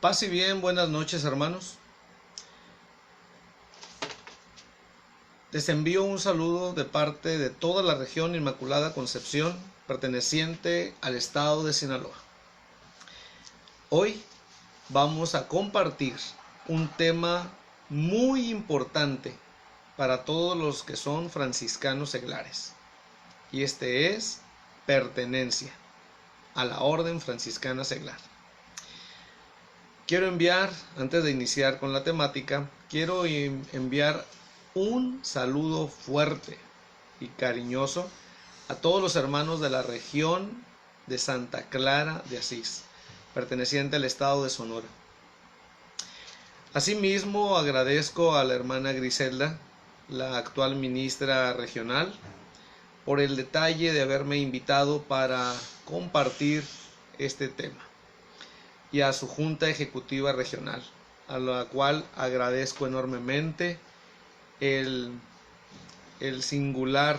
Paz y bien, buenas noches hermanos. Les envío un saludo de parte de toda la región Inmaculada Concepción, perteneciente al estado de Sinaloa. Hoy vamos a compartir un tema muy importante para todos los que son franciscanos seglares. Y este es pertenencia a la Orden Franciscana Seglar. Quiero enviar, antes de iniciar con la temática, quiero enviar un saludo fuerte y cariñoso a todos los hermanos de la región de Santa Clara de Asís, perteneciente al estado de Sonora. Asimismo, agradezco a la hermana Griselda, la actual ministra regional, por el detalle de haberme invitado para compartir este tema, y a su Junta Ejecutiva Regional, a la cual agradezco enormemente el singular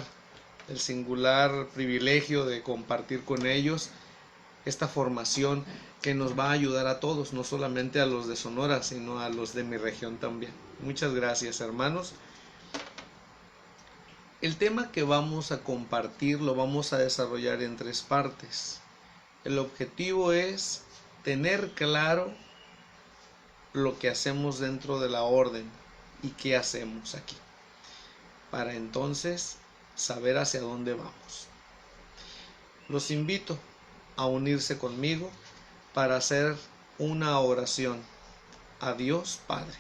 privilegio de compartir con ellos esta formación que nos va a ayudar a todos, no solamente a los de Sonora, sino a los de mi región también. Muchas gracias, hermanos. El tema que vamos a compartir lo vamos a desarrollar en 3 partes. El objetivo es tener claro lo que hacemos dentro de la orden y qué hacemos aquí, para entonces saber hacia dónde vamos. Los invito a unirse conmigo para hacer una oración a Dios Padre,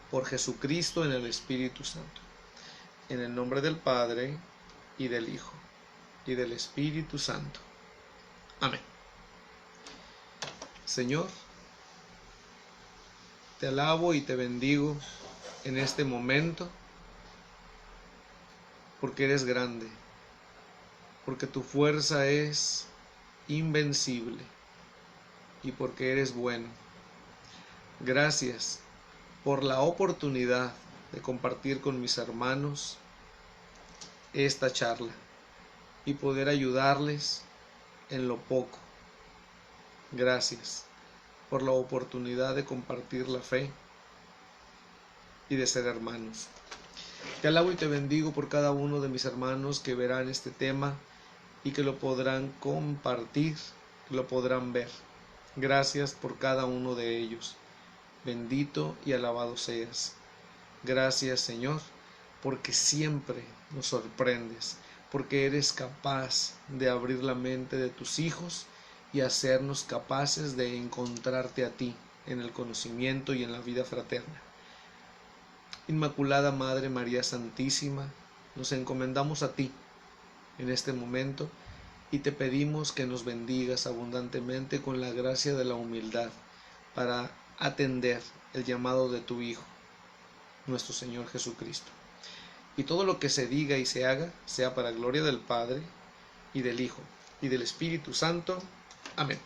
por Jesucristo en el Espíritu Santo, en el nombre del Padre, y del Hijo, y del Espíritu Santo. Amén. Señor, te alabo y te bendigo en este momento, porque eres grande, porque tu fuerza es invencible y porque eres bueno. Gracias por la oportunidad de compartir con mis hermanos esta charla y poder ayudarles en lo poco. Gracias por la oportunidad de compartir la fe y de ser hermanos. Te alabo y te bendigo por cada uno de mis hermanos que verán este tema y que lo podrán compartir, que lo podrán ver. Gracias por cada uno de ellos. Bendito y alabado seas. Gracias, Señor, porque siempre nos sorprendes, porque eres capaz de abrir la mente de tus hijos y hacernos capaces de encontrarte a ti en el conocimiento y en la vida fraterna. Inmaculada Madre María Santísima, nos encomendamos a ti en este momento y te pedimos que nos bendigas abundantemente con la gracia de la humildad para atender el llamado de tu Hijo, nuestro Señor Jesucristo. Y todo lo que se diga y se haga sea para gloria del Padre y del Hijo y del Espíritu Santo. Amén.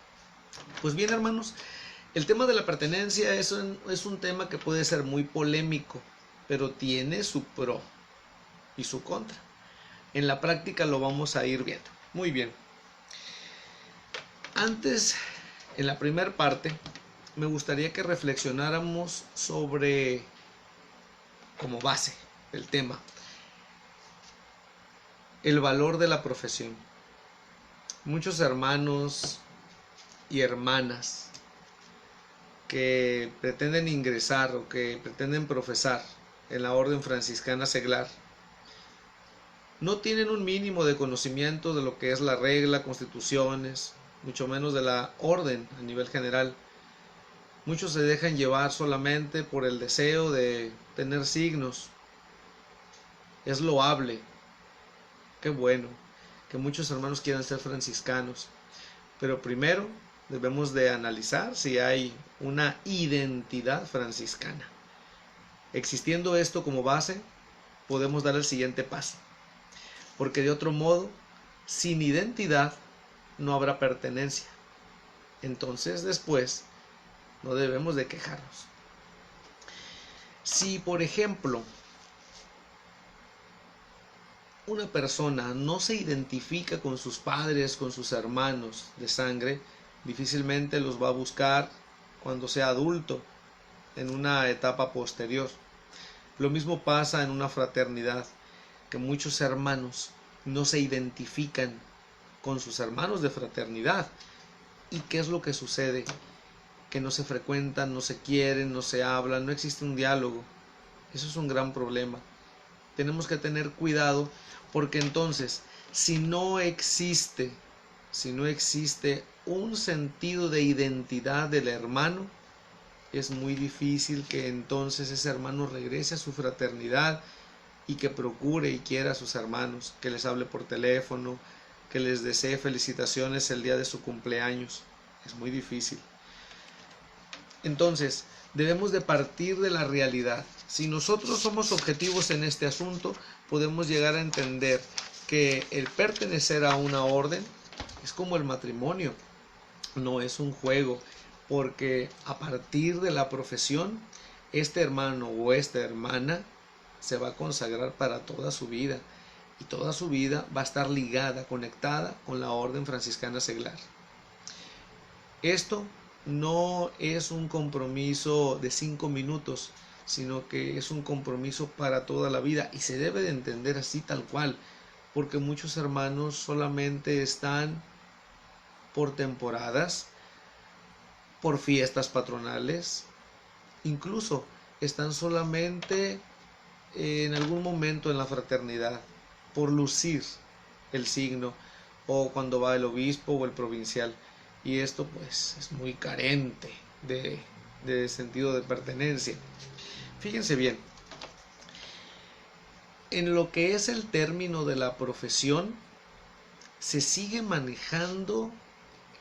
Pues bien, hermanos, el tema de la pertenencia es un tema que puede ser muy polémico, pero tiene su pro y su contra. En la práctica lo vamos a ir viendo. Muy bien. Antes, en la primera parte, me gustaría que reflexionáramos sobre, como base del tema, el valor de la profesión. Muchos hermanos y hermanas que pretenden ingresar o que pretenden profesar en la Orden Franciscana Seglar no tienen un mínimo de conocimiento de lo que es la regla, constituciones, mucho menos de la orden a nivel general. Muchos se dejan llevar solamente por el deseo de tener signos. Es loable, qué bueno que muchos hermanos quieran ser franciscanos, pero primero debemos de analizar si hay una identidad franciscana. Existiendo esto como base, podemos dar el siguiente paso, porque de otro modo, sin identidad no habrá pertenencia. Entonces después no debemos de quejarnos. Si, por ejemplo, una persona no se identifica con sus padres, con sus hermanos de sangre, difícilmente los va a buscar cuando sea adulto, en una etapa posterior. Lo mismo pasa en una fraternidad, que muchos hermanos no se identifican con sus hermanos de fraternidad. ¿Y qué es lo que sucede? Que no se frecuentan, no se quieren, no se hablan, no existe un diálogo. Eso es un gran problema. Tenemos que tener cuidado, porque entonces, si no existe un sentido de identidad del hermano, es muy difícil que entonces ese hermano regrese a su fraternidad y que procure y quiera a sus hermanos, que les hable por teléfono, que les desee felicitaciones el día de su cumpleaños. Es muy difícil. Entonces, debemos de partir de la realidad. Si nosotros somos objetivos en este asunto, podemos llegar a entender que el pertenecer a una orden es como el matrimonio, no es un juego, porque a partir de la profesión, este hermano o esta hermana se va a consagrar para toda su vida, y toda su vida va a estar ligada, conectada con la orden franciscana seglar. Esto no es un compromiso de 5 minutos, sino que es un compromiso para toda la vida, y se debe de entender así tal cual, porque muchos hermanos solamente están por temporadas, por fiestas patronales, incluso están solamente en algún momento en la fraternidad, por lucir el signo, o cuando va el obispo o el provincial, y esto pues es muy carente de sentido de pertenencia. Fíjense bien, en lo que es el término de la profesión, se sigue manejando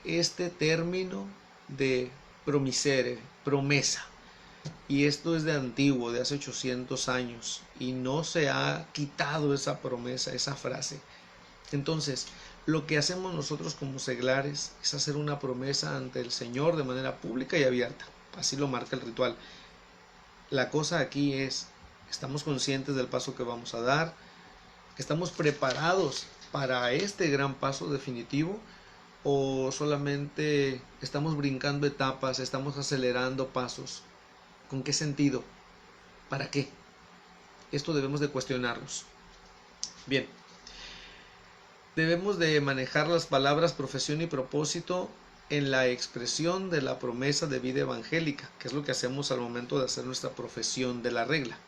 este término de promisere, promesa. Y esto es de antiguo, de hace 800 años, y no se ha quitado esa promesa, esa frase. Entonces, lo que hacemos nosotros como seglares es hacer una promesa ante el Señor de manera pública y abierta. Así lo marca el ritual. La cosa aquí es, ¿estamos conscientes del paso que vamos a dar? ¿Estamos preparados para este gran paso definitivo? ¿O solamente estamos brincando etapas, estamos acelerando pasos? ¿Con qué sentido? ¿Para qué? Esto debemos de cuestionarnos. Bien, debemos de manejar las palabras profesión y propósito en la expresión de la promesa de vida evangélica, que es lo que hacemos al momento de hacer nuestra profesión de la regla.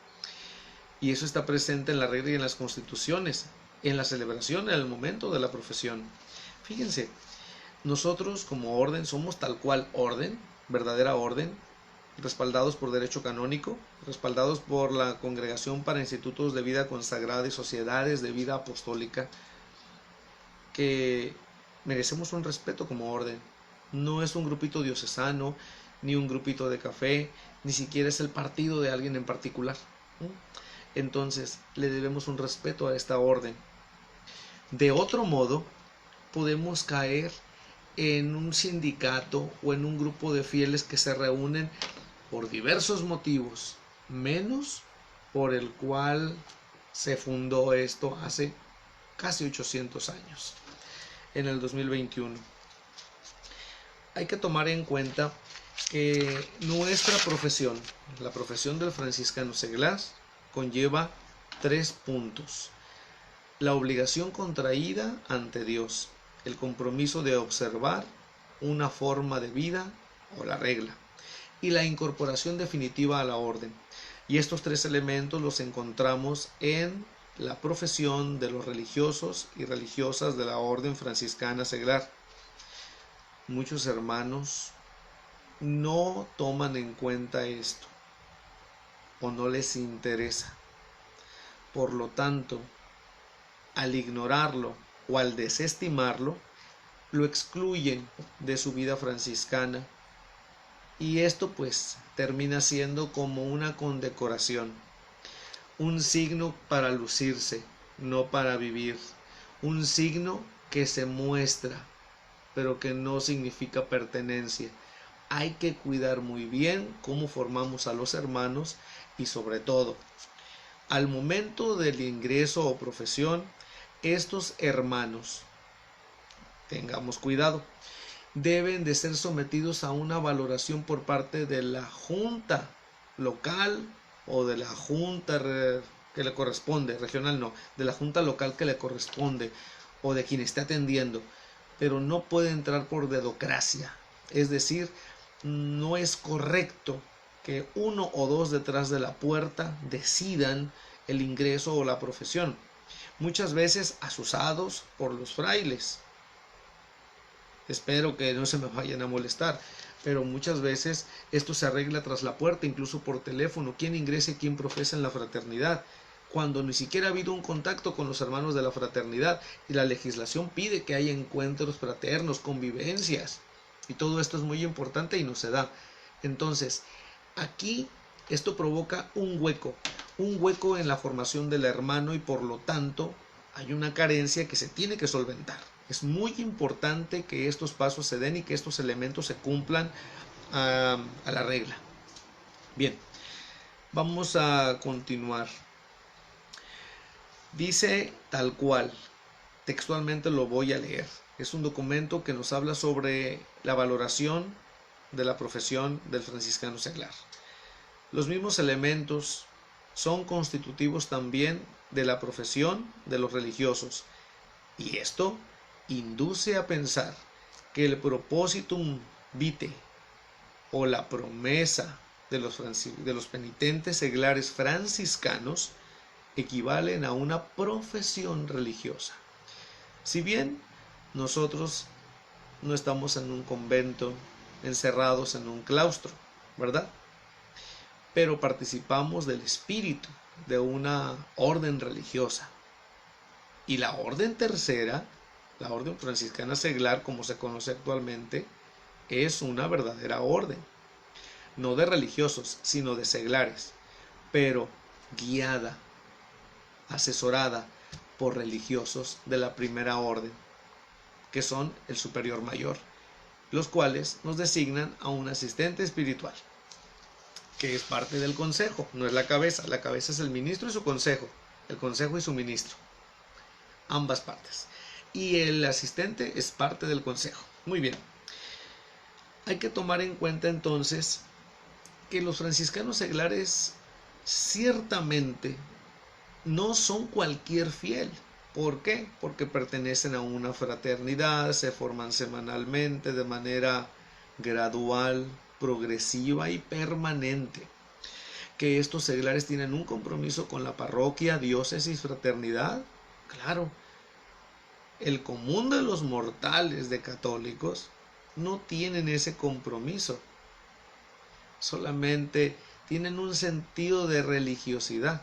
Y eso está presente en la regla y en las constituciones, en la celebración, en el momento de la profesión. Fíjense, nosotros como orden somos tal cual orden, verdadera orden, respaldados por derecho canónico, respaldados por la Congregación para Institutos de Vida Consagrada y Sociedades de Vida Apostólica, que merecemos un respeto como orden. No es un grupito diocesano, ni un grupito de café, ni siquiera es el partido de alguien en particular. Entonces, le debemos un respeto a esta orden. De otro modo, podemos caer en un sindicato o en un grupo de fieles que se reúnen por diversos motivos, menos por el cual se fundó esto hace casi 800 años, en el 2021. Hay que tomar en cuenta que nuestra profesión, la profesión del franciscano seglar, conlleva 3 puntos. La obligación contraída ante Dios, el compromiso de observar una forma de vida o la regla, y la incorporación definitiva a la orden. Y estos 3 elementos los encontramos en la profesión de los religiosos y religiosas de la orden franciscana seglar. Muchos hermanos no toman en cuenta esto o no les interesa. Por lo tanto, al ignorarlo o al desestimarlo, lo excluyen de su vida franciscana, y esto pues termina siendo como una condecoración, un signo para lucirse, no para vivir, un signo que se muestra, pero que no significa pertenencia. Hay que cuidar muy bien cómo formamos a los hermanos, y sobre todo, al momento del ingreso o profesión, estos hermanos, tengamos cuidado, deben de ser sometidos a una valoración por parte de la junta local o de la junta que le corresponde, regional no, de la junta local que le corresponde o de quien esté atendiendo, pero no puede entrar por dedocracia, es decir, no es correcto que uno o dos detrás de la puerta decidan el ingreso o la profesión, muchas veces asusados por los frailes. Espero que no se me vayan a molestar, pero muchas veces esto se arregla tras la puerta, incluso por teléfono, quién ingresa y quién profesa en la fraternidad, cuando ni siquiera ha habido un contacto con los hermanos de la fraternidad, y la legislación pide que haya encuentros fraternos, convivencias, y todo esto es muy importante y no se da. Entonces, aquí esto provoca un hueco en la formación del hermano, y por lo tanto hay una carencia que se tiene que solventar. Es muy importante que estos pasos se den y que estos elementos se cumplan a la regla. Bien, vamos a continuar. Dice tal cual, textualmente lo voy a leer. Es un documento que nos habla sobre la valoración de la profesión del franciscano seglar. Los mismos elementos son constitutivos también de la profesión de los religiosos, y esto induce a pensar que el propositum vitae o la promesa de los penitentes seglares franciscanos equivalen a una profesión religiosa. Si bien nosotros no estamos en un convento, encerrados en un claustro, ¿verdad? Pero participamos del espíritu de una orden religiosa. Y la orden tercera, la orden franciscana seglar, como se conoce actualmente, es una verdadera orden, no de religiosos, sino de seglares, pero guiada, asesorada por religiosos de la primera orden, que son el superior mayor, los cuales nos designan a un asistente espiritual, que es parte del consejo, no es la cabeza es el ministro y su consejo, el consejo y su ministro, ambas partes, y el asistente es parte del consejo. Muy bien, hay que tomar en cuenta entonces que los franciscanos seglares ciertamente no son cualquier fiel. ¿Por qué? Porque pertenecen a una fraternidad, se forman semanalmente de manera gradual, progresiva y permanente. Que estos seglares tienen un compromiso con la parroquia, diócesis, fraternidad. Claro, el común de los mortales de católicos no tienen ese compromiso. Solamente tienen un sentido de religiosidad.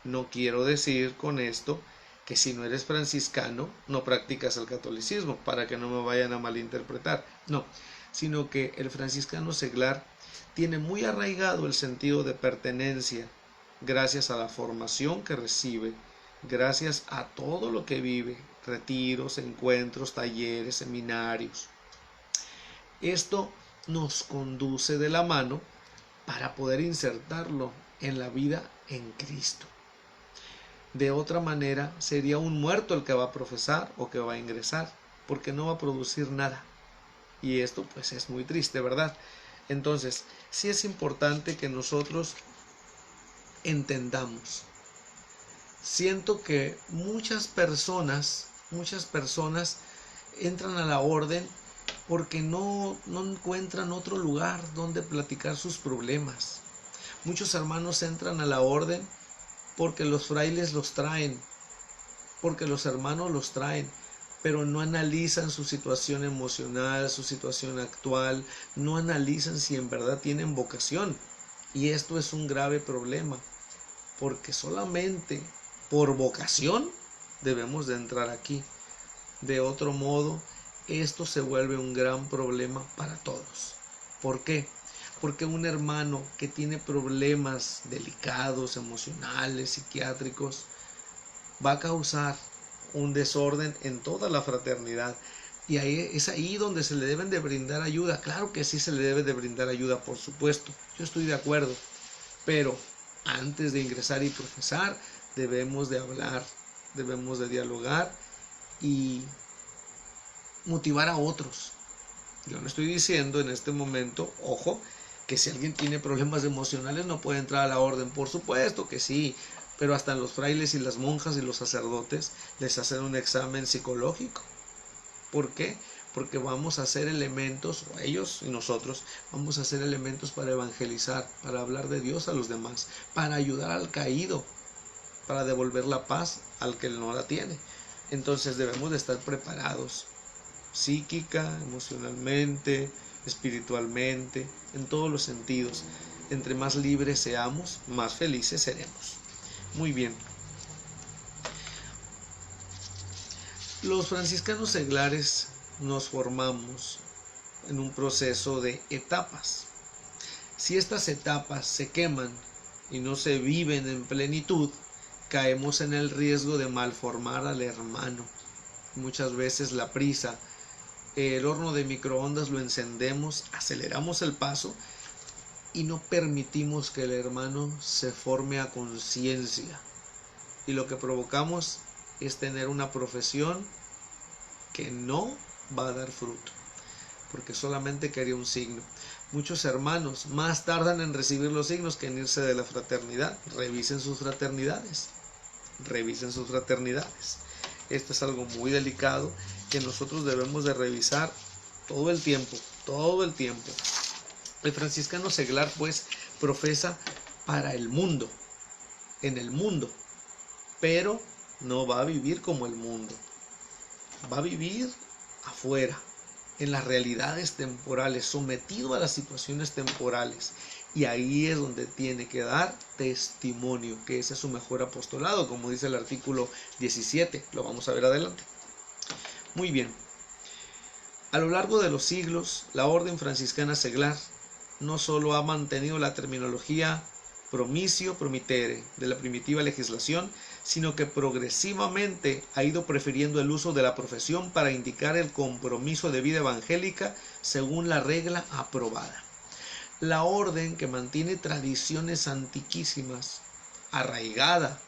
No quiero decir con esto que si no eres franciscano no practicas el catolicismo, para que no me vayan a malinterpretar. No, sino que el franciscano seglar tiene muy arraigado el sentido de pertenencia, gracias a la formación que recibe, gracias a todo lo que vive, retiros, encuentros, talleres, seminarios. Esto nos conduce de la mano para poder insertarlo en la vida en Cristo. De otra manera, sería un muerto el que va a profesar o que va a ingresar, porque no va a producir nada. Y esto pues es muy triste, ¿verdad? Entonces, sí es importante que nosotros entendamos. Siento que muchas personas entran a la orden porque no encuentran otro lugar donde platicar sus problemas. Muchos hermanos entran a la orden porque los frailes los traen, porque los hermanos los traen, pero no analizan su situación emocional, su situación actual, no analizan si en verdad tienen vocación. Y esto es un grave problema, porque solamente por vocación debemos de entrar aquí. De otro modo, esto se vuelve un gran problema para todos. ¿Por qué? Porque un hermano que tiene problemas delicados, emocionales, psiquiátricos, va a causar un desorden en toda la fraternidad. Y ahí es ahí donde se le deben de brindar ayuda. Claro que sí se le debe de brindar ayuda, por supuesto. Yo estoy de acuerdo. Pero antes de ingresar y profesar, debemos de hablar, debemos de dialogar y motivar a otros. Yo no estoy diciendo en este momento, ojo, que si alguien tiene problemas emocionales no puede entrar a la orden. Por supuesto que sí, pero hasta los frailes y las monjas y los sacerdotes les hacen un examen psicológico. ¿Por qué? Porque vamos a hacer elementos, o ellos y nosotros, vamos a hacer elementos para evangelizar, para hablar de Dios a los demás, para ayudar al caído, para devolver la paz al que no la tiene. Entonces debemos de estar preparados, psíquica, emocionalmente, espiritualmente, en todos los sentidos. Entre más libres seamos, más felices seremos. Muy bien. Los franciscanos seglares nos formamos en un proceso de etapas. Si estas etapas se queman y no se viven en plenitud, caemos en el riesgo de malformar al hermano. Muchas veces la prisa, el horno de microondas lo encendemos, aceleramos el paso y no permitimos que el hermano se forme a conciencia. Y lo que provocamos es tener una profesión que no va a dar fruto, porque solamente quería un signo. Muchos hermanos más tardan en recibir los signos que en irse de la fraternidad. Revisen sus fraternidades. Revisen sus fraternidades. Esto es algo muy delicado que nosotros debemos de revisar todo el tiempo, todo el tiempo. El franciscano seglar pues profesa para el mundo, en el mundo, pero no va a vivir como el mundo. Va a vivir afuera, en las realidades temporales, sometido a las situaciones temporales. Y ahí es donde tiene que dar testimonio, que ese es su mejor apostolado, como dice el artículo 17. Lo vamos a ver adelante. Muy bien. A lo largo de los siglos, la orden franciscana seglar no solo ha mantenido la terminología promisio promitere de la primitiva legislación, sino que progresivamente ha ido prefiriendo el uso de la profesión para indicar el compromiso de vida evangélica según la regla aprobada. La orden, que mantiene tradiciones antiquísimas, arraigada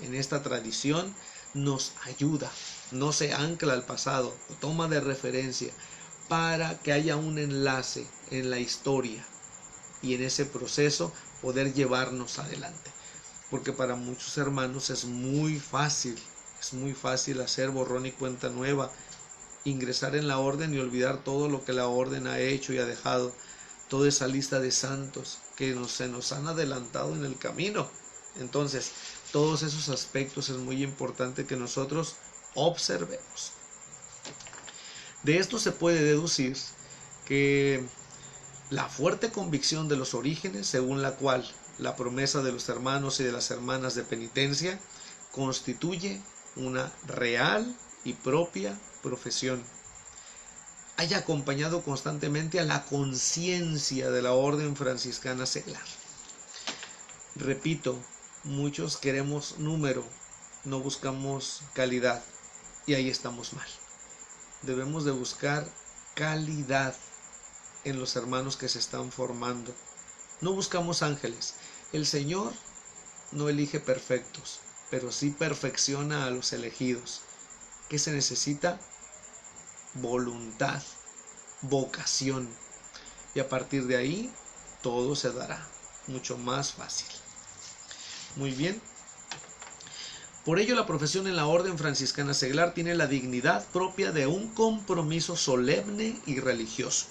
en esta tradición, nos ayuda, no se ancla al pasado, o toma de referencia para que haya un enlace en la historia y en ese proceso poder llevarnos adelante. Porque para muchos hermanos es muy fácil hacer borrón y cuenta nueva, ingresar en la orden y olvidar todo lo que la orden ha hecho y ha dejado, toda esa lista de santos que se nos han adelantado en el camino. Entonces, todos esos aspectos es muy importante que nosotros observemos. De esto se puede deducir que la fuerte convicción de los orígenes, según la cual la promesa de los hermanos y de las hermanas de penitencia constituye una real y propia profesión, haya acompañado constantemente a la conciencia de la orden franciscana seglar. Repito, muchos queremos número, no buscamos calidad, y ahí estamos mal. Debemos de buscar calidad en los hermanos que se están formando. No buscamos ángeles. El Señor no elige perfectos, pero sí perfecciona a los elegidos. ¿Qué se necesita? Voluntad, vocación. Y a partir de ahí, todo se dará mucho más fácil. Muy bien. Por ello, la profesión en la orden franciscana seglar tiene la dignidad propia de un compromiso solemne y religioso,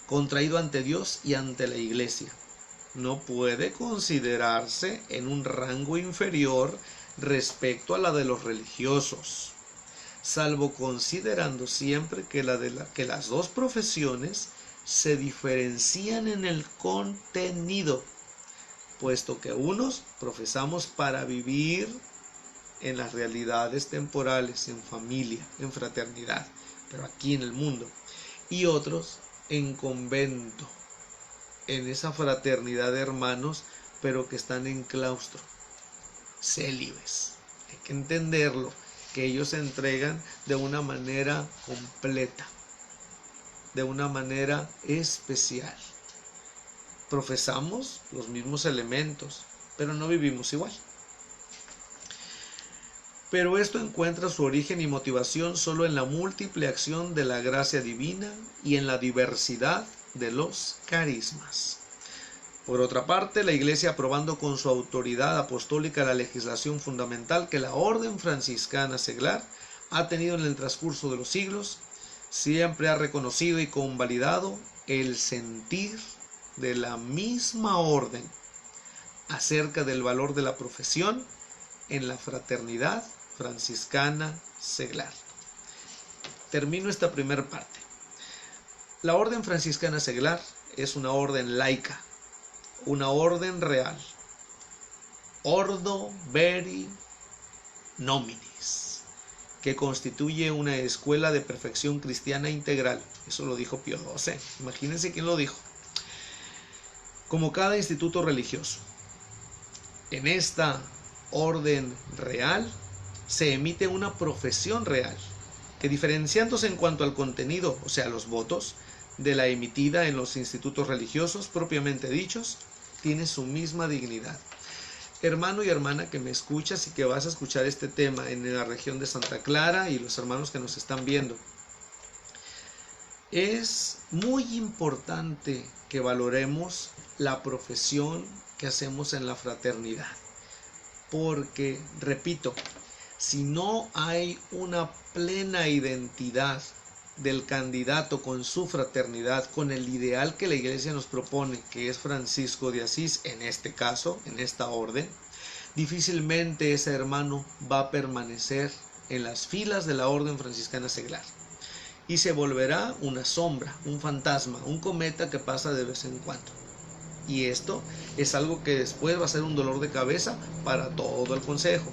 contraído ante Dios y ante la Iglesia. No puede considerarse en un rango inferior respecto a la de los religiosos, salvo considerando siempre que las dos profesiones se diferencian en el contenido, puesto que unos profesamos para vivir en las realidades temporales, en familia, en fraternidad, pero aquí en el mundo, y otros en convento, en esa fraternidad de hermanos, pero que están en claustro, célibes. Hay que entenderlo, que ellos se entregan de una manera completa, de una manera especial. Profesamos los mismos elementos, pero no vivimos igual. Pero esto encuentra su origen y motivación solo en la múltiple acción de la gracia divina y en la diversidad de los carismas. Por otra parte, la Iglesia, aprobando con su autoridad apostólica la legislación fundamental que la Orden Franciscana Seglar ha tenido en el transcurso de los siglos, siempre ha reconocido y convalidado el sentir de la misma orden acerca del valor de la profesión en la fraternidad franciscana seglar. Termino esta primera parte. La Orden Franciscana Seglar es una orden laica, una orden real, ordo veri nominis, que constituye una escuela de perfección cristiana integral. Eso lo dijo Pío XII. Imagínense quién lo dijo. Como cada instituto religioso, en esta orden real se emite una profesión real, que diferenciándose en cuanto al contenido, o sea, los votos, de la emitida en los institutos religiosos propiamente dichos, tiene su misma dignidad. Hermano y hermana que me escuchas y que vas a escuchar este tema en la región de Santa Clara y los hermanos que nos están viendo, es muy importante que valoremos la profesión que hacemos en la fraternidad, porque, repito, si no hay una plena identidad del candidato con su fraternidad, con el ideal que la Iglesia nos propone, que es Francisco de Asís, en este caso, en esta orden, difícilmente ese hermano va a permanecer en las filas de la Orden Franciscana Seglar y se volverá una sombra, un fantasma, un cometa que pasa de vez en cuando. Y esto es algo que después va a ser un dolor de cabeza para todo el consejo.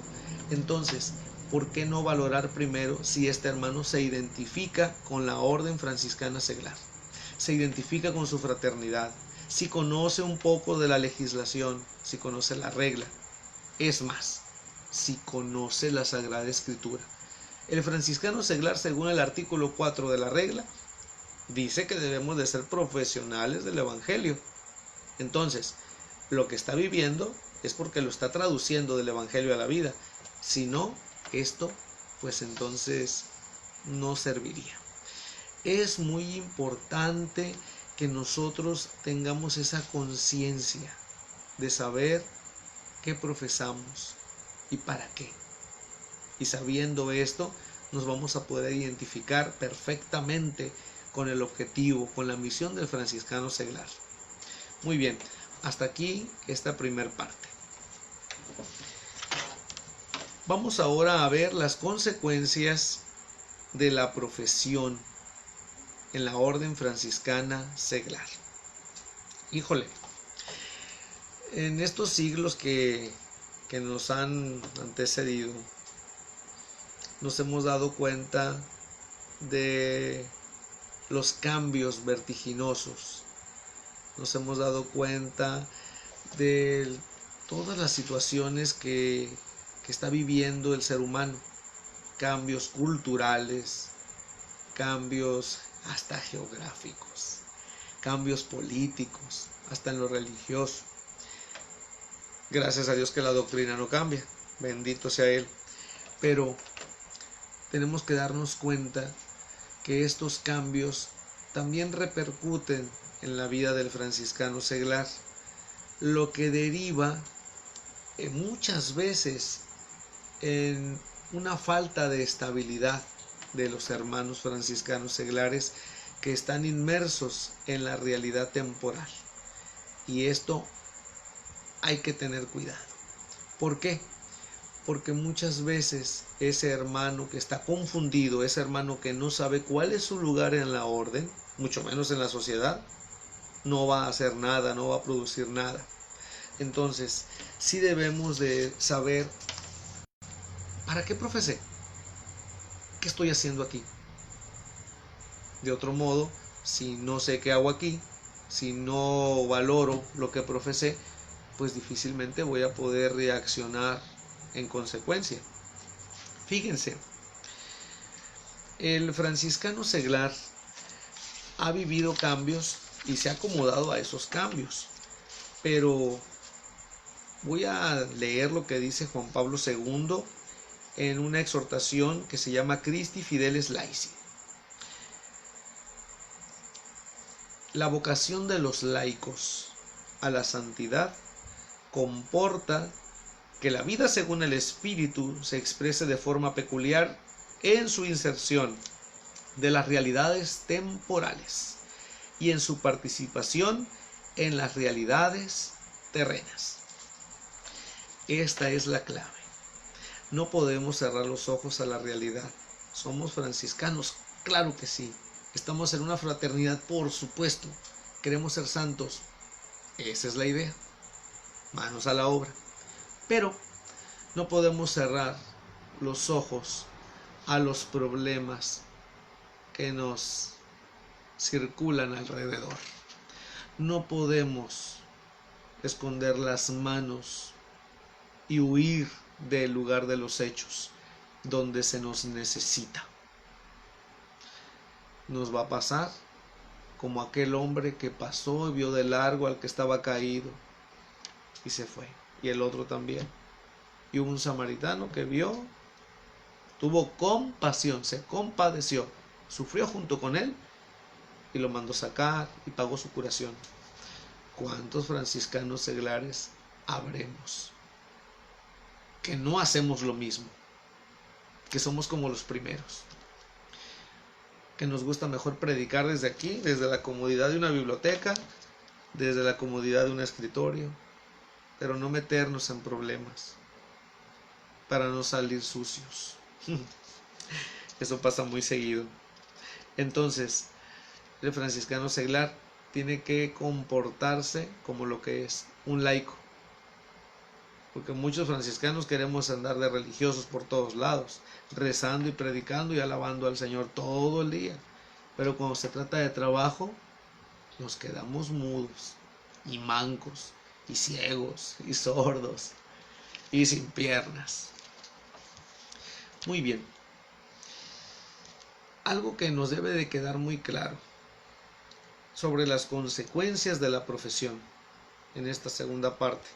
Entonces, ¿por qué no valorar primero si este hermano se identifica con la Orden Franciscana Seglar? Se identifica con su fraternidad, si conoce un poco de la legislación, si conoce la regla. Es más, si conoce la Sagrada Escritura. El franciscano seglar, según el artículo 4 de la regla, dice que debemos de ser profesionales del Evangelio. Entonces, lo que está viviendo es porque lo está traduciendo del Evangelio a la vida. Si no, esto, pues entonces no serviría. Es muy importante que nosotros tengamos esa conciencia de saber qué profesamos y para qué. Y sabiendo esto, nos vamos a poder identificar perfectamente con el objetivo, con la misión del franciscano seglar. Muy bien, hasta aquí esta primera parte. Vamos ahora a ver las consecuencias de la profesión en la Orden Franciscana Seglar. Híjole, en estos siglos que nos han antecedido, nos hemos dado cuenta de los cambios vertiginosos. Nos hemos dado cuenta de todas las situaciones que está viviendo el ser humano. Cambios culturales, cambios hasta geográficos, cambios políticos, hasta en lo religioso. Gracias a Dios que la doctrina no cambia, bendito sea Él. Pero tenemos que darnos cuenta que estos cambios también repercuten en la vida del franciscano seglar, lo que deriva muchas veces en una falta de estabilidad de los hermanos franciscanos seglares que están inmersos en la realidad temporal. Y esto hay que tener cuidado. ¿Por qué? Porque muchas veces ese hermano que está confundido, ese hermano que no sabe cuál es su lugar en la orden, mucho menos en la sociedad, no va a hacer nada, no va a producir nada. Entonces, sí debemos de saber, ¿para qué profesé? ¿Qué estoy haciendo aquí? De otro modo, si no sé qué hago aquí, si no valoro lo que profesé, pues difícilmente voy a poder reaccionar en consecuencia. Fíjense, el franciscano seglar ha vivido cambios y se ha acomodado a esos cambios, pero voy a leer lo que dice Juan Pablo II en una exhortación que se llama Christi Fideles Laici. La vocación de los laicos a la santidad comporta que la vida según el Espíritu se exprese de forma peculiar en su inserción de las realidades temporales y en su participación en las realidades terrenas. Esta es la clave. No podemos cerrar los ojos a la realidad. ¿Somos franciscanos? Claro que sí. Estamos en una fraternidad, por supuesto. Queremos ser santos. Esa es la idea. Manos a la obra. Pero no podemos cerrar los ojos a los problemas que nos circulan alrededor. No podemos esconder las manos y huir del lugar de los hechos donde se nos necesita. Nos va a pasar como aquel hombre que pasó y vio de largo al que estaba caído y se fue, y el otro también. Y hubo un samaritano que vio, tuvo compasión, se compadeció, sufrió junto con él y lo mandó sacar y pagó su curación. ¿Cuántos franciscanos seglares habremos que no hacemos lo mismo? Que somos como los primeros, que nos gusta mejor predicar desde aquí, desde la comodidad de una biblioteca, desde la comodidad de un escritorio, pero no meternos en problemas para no salir sucios. Eso pasa muy seguido. Entonces, el franciscano seglar tiene que comportarse como lo que es un laico, porque muchos franciscanos queremos andar de religiosos por todos lados, rezando y predicando y alabando al Señor todo el día, pero cuando se trata de trabajo nos quedamos mudos y mancos y ciegos y sordos y sin piernas. Muy bien, algo que nos debe de quedar muy claro sobre las consecuencias de la profesión en esta segunda parte.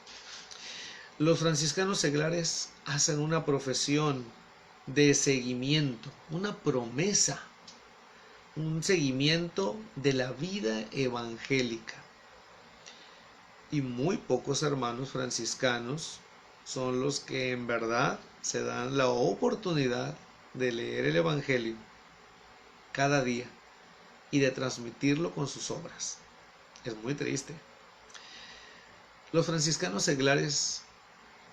Los franciscanos seglares hacen una profesión de seguimiento, una promesa, un seguimiento de la vida evangélica. Y muy pocos hermanos franciscanos son los que en verdad se dan la oportunidad de leer el Evangelio cada día y de transmitirlo con sus obras. Es muy triste. Los franciscanos seglares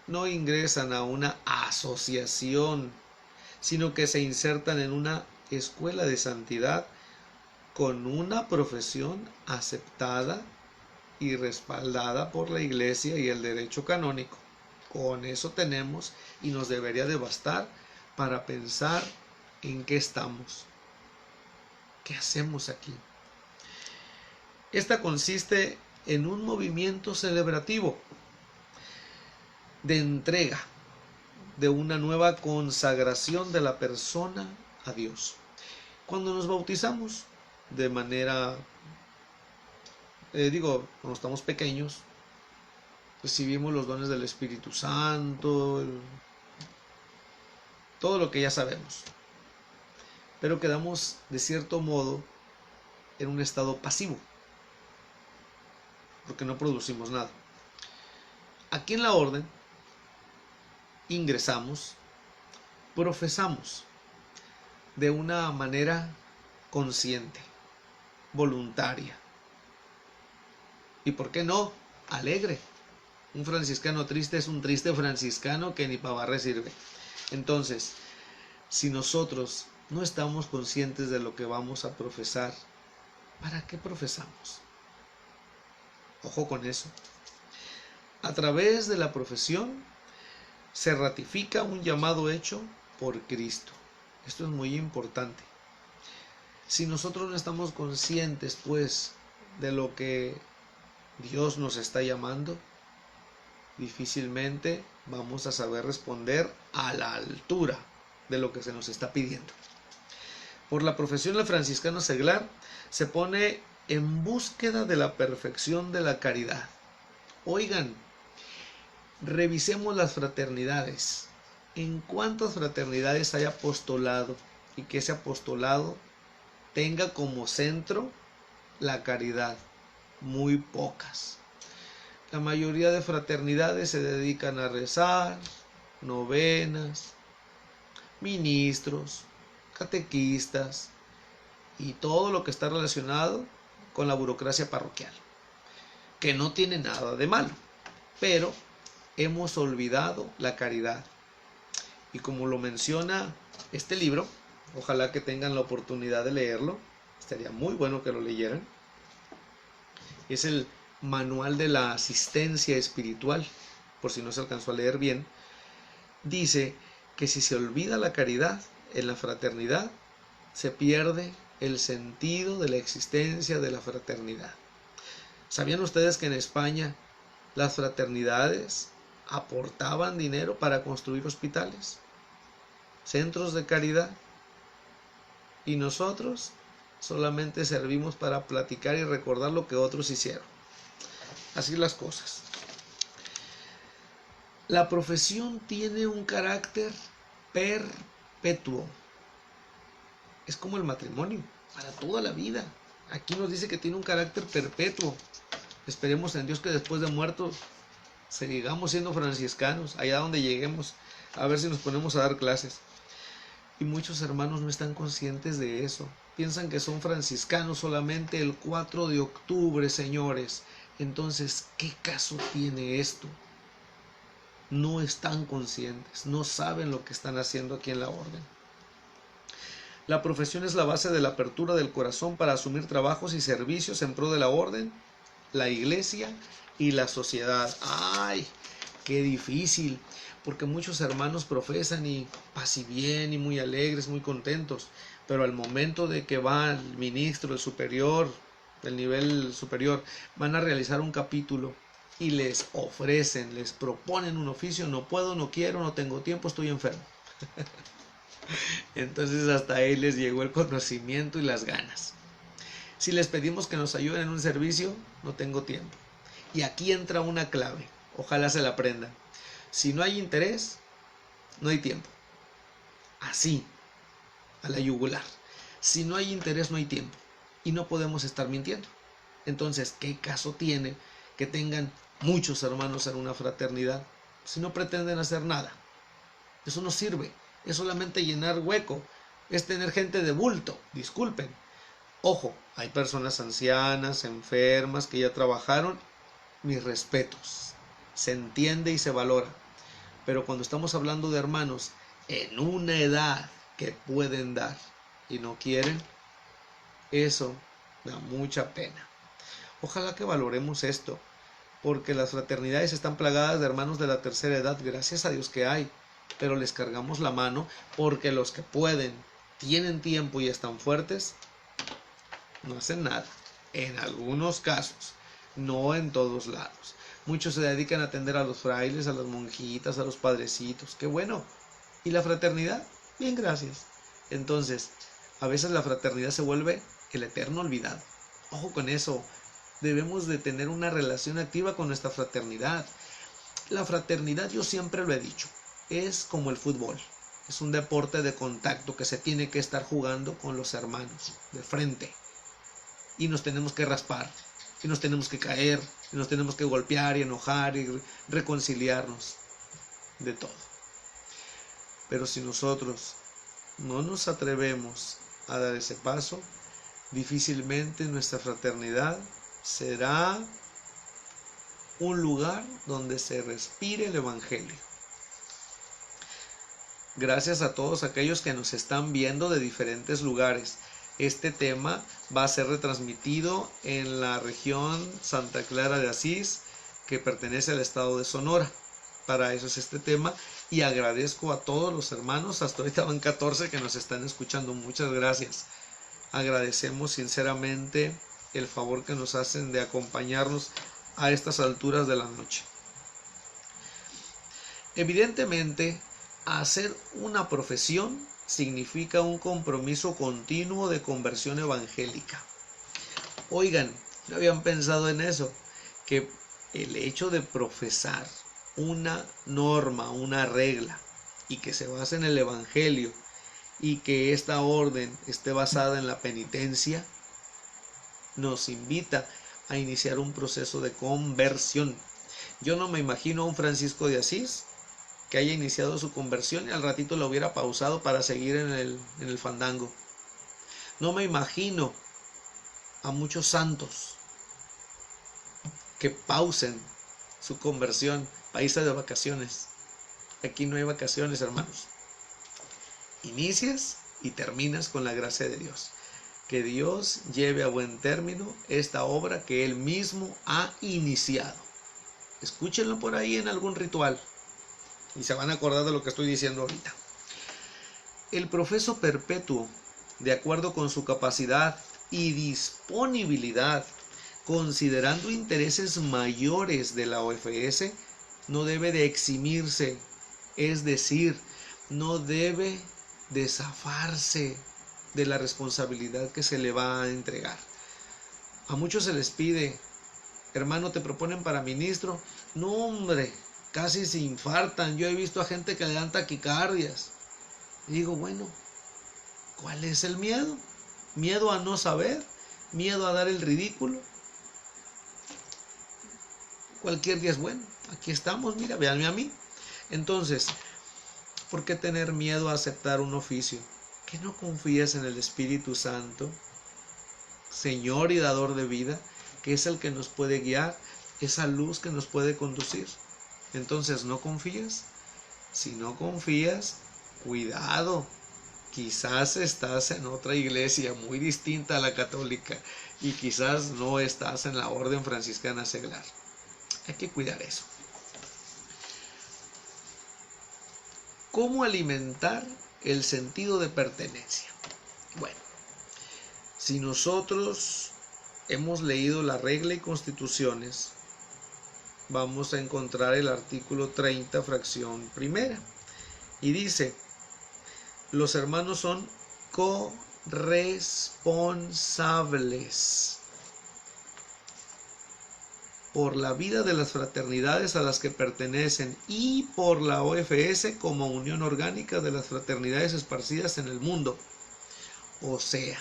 no ingresan a una asociación, sino que se insertan en una escuela de santidad con una profesión aceptada y respaldada por la Iglesia y el derecho canónico. Con eso tenemos y nos debería de bastar para pensar en qué estamos, qué hacemos aquí. Esta consiste en un movimiento celebrativo de entrega, de una nueva consagración de la persona a Dios. Cuando nos bautizamos de manera, cuando estamos pequeños, recibimos los dones del Espíritu Santo, todo lo que ya sabemos, pero quedamos de cierto modo en un estado pasivo, porque no producimos nada. Aquí en la orden ingresamos, profesamos de una manera consciente, voluntaria y, ¿por qué no?, alegre. Un franciscano triste es un triste franciscano que ni para barrer sirve. Entonces, si nosotros no estamos conscientes de lo que vamos a profesar, ¿para qué profesamos? Ojo con eso. A través de la profesión se ratifica un llamado hecho por Cristo. Esto es muy importante. Si nosotros no estamos conscientes, pues, de lo que Dios nos está llamando, difícilmente vamos a saber responder a la altura de lo que se nos está pidiendo. Por la profesión del franciscano seglar se pone en búsqueda de la perfección de la caridad. Oigan, revisemos las fraternidades en cuántas fraternidades hay apostolado y que ese apostolado tenga como centro la caridad. Muy pocas. La mayoría de fraternidades se dedican a rezar, novenas, ministros, catequistas y todo lo que está relacionado con la burocracia parroquial, que no tiene nada de malo, pero hemos olvidado la caridad. Y como lo menciona este libro, ojalá que tengan la oportunidad de leerlo, estaría muy bueno que lo leyeran. Es el Manual de la Asistencia Espiritual, por si no se alcanzó a leer bien. Dice que si se olvida la caridad en la fraternidad, se pierde el sentido de la existencia de la fraternidad. ¿Sabían ustedes que en España las fraternidades aportaban dinero para construir hospitales, centros de caridad? Y nosotros solamente servimos para platicar y recordar lo que otros hicieron. Así las cosas. La profesión tiene un carácter perpetuo. Es como el matrimonio, para toda la vida. Aquí nos dice que tiene un carácter perpetuo. Esperemos en Dios que después de muertos sigamos siendo franciscanos, allá donde lleguemos, a ver si nos ponemos a dar clases. Y muchos hermanos no están conscientes de eso. Piensan que son franciscanos solamente el 4 de octubre, señores. Entonces, ¿qué caso tiene esto? No están conscientes, no saben lo que están haciendo aquí en la orden. La profesión es la base de la apertura del corazón para asumir trabajos y servicios en pro de la orden, la iglesia y la sociedad. ¡Ay! ¡Qué difícil! Porque muchos hermanos profesan y así bien y muy alegres, muy contentos, pero al momento de que va el ministro, el superior, del nivel superior, van a realizar un capítulo y les ofrecen, les proponen un oficio: no puedo, no quiero, no tengo tiempo, estoy enfermo. Entonces hasta ahí les llegó el conocimiento y las ganas. Si les pedimos que nos ayuden en un servicio, no tengo tiempo. Y aquí entra una clave, ojalá se la aprendan. Si no hay interés, no hay tiempo. Así, a la yugular. Si no hay interés, no hay tiempo. Y no podemos estar mintiendo. Entonces, ¿qué caso tiene que tengan muchos hermanos en una fraternidad si no pretenden hacer nada? Eso no sirve. Es solamente llenar hueco. Es tener gente de bulto. Disculpen. Ojo, hay personas ancianas, enfermas, que ya trabajaron. Mis respetos. Se entiende y se valora. Pero cuando estamos hablando de hermanos en una edad que pueden dar y no quieren, eso da mucha pena. Ojalá que valoremos esto, porque las fraternidades están plagadas de hermanos de la tercera edad, gracias a Dios que hay, pero les cargamos la mano porque los que pueden, tienen tiempo y están fuertes, no hacen nada. En algunos casos, no en todos lados. Muchos se dedican a atender a los frailes, a las monjitas, a los padrecitos. ¡Qué bueno! ¿Y la fraternidad? Bien, gracias. Entonces, a veces la fraternidad se vuelve el eterno olvidado. Ojo con eso. Debemos de tener una relación activa con nuestra fraternidad. La fraternidad, yo siempre lo he dicho, es como el fútbol. Es un deporte de contacto que se tiene que estar jugando con los hermanos de frente. Y nos tenemos que raspar, y nos tenemos que caer, y nos tenemos que golpear y enojar y reconciliarnos de todo. Pero si nosotros no nos atrevemos a dar ese paso, difícilmente nuestra fraternidad será un lugar donde se respire el evangelio. Gracias a todos aquellos que nos están viendo de diferentes lugares. Este tema va a ser retransmitido en la región Santa Clara de Asís, que pertenece al estado de Sonora. Para eso es este tema, y agradezco a todos los hermanos, hasta ahorita van 14 que nos están escuchando. Muchas gracias. Agradecemos sinceramente el favor que nos hacen de acompañarnos a estas alturas de la noche. Evidentemente, hacer una profesión significa un compromiso continuo de conversión evangélica. Oigan, ¿no habían pensado en eso? Que el hecho de profesar una norma, una regla, y que se basa en el Evangelio y que esta orden esté basada en la penitencia, nos invita a iniciar un proceso de conversión. Yo no me imagino a un Francisco de Asís que haya iniciado su conversión y al ratito lo hubiera pausado para seguir en el fandango. No me imagino a muchos santos que pausen su conversión para irse de vacaciones. Aquí no hay vacaciones, hermanos. Inicias y terminas con la gracia de Dios. Que Dios lleve a buen término esta obra que Él mismo ha iniciado. Escúchenlo por ahí en algún ritual y se van a acordar de lo que estoy diciendo ahorita. El profeso perpetuo, de acuerdo con su capacidad y disponibilidad, considerando intereses mayores de la OFS, no debe de eximirse, es decir, no debe de zafarse de la responsabilidad que se le va a entregar. A muchos se les pide, hermano, te proponen para ministro. No, hombre, casi se infartan. Yo he visto a gente que le dan taquicardias. Y digo, bueno, ¿cuál es el miedo? ¿Miedo a no saber? ¿Miedo a dar el ridículo? Cualquier día es bueno. Aquí estamos, mira, véanme a mí. Entonces, ¿por qué tener miedo a aceptar un oficio? ¿Que no confías en el Espíritu Santo, Señor y dador de vida, que es el que nos puede guiar, esa luz que nos puede conducir? Entonces, ¿no confías? Si no confías, cuidado. Quizás estás en otra iglesia muy distinta a la católica y quizás no estás en la orden franciscana seglar. Hay que cuidar eso. ¿Cómo alimentar el sentido de pertenencia? Bueno, si nosotros hemos leído la regla y constituciones, vamos a encontrar el artículo 30, fracción primera, y dice: los hermanos son corresponsables por la vida de las fraternidades a las que pertenecen y por la OFS como unión orgánica de las fraternidades esparcidas en el mundo. O sea,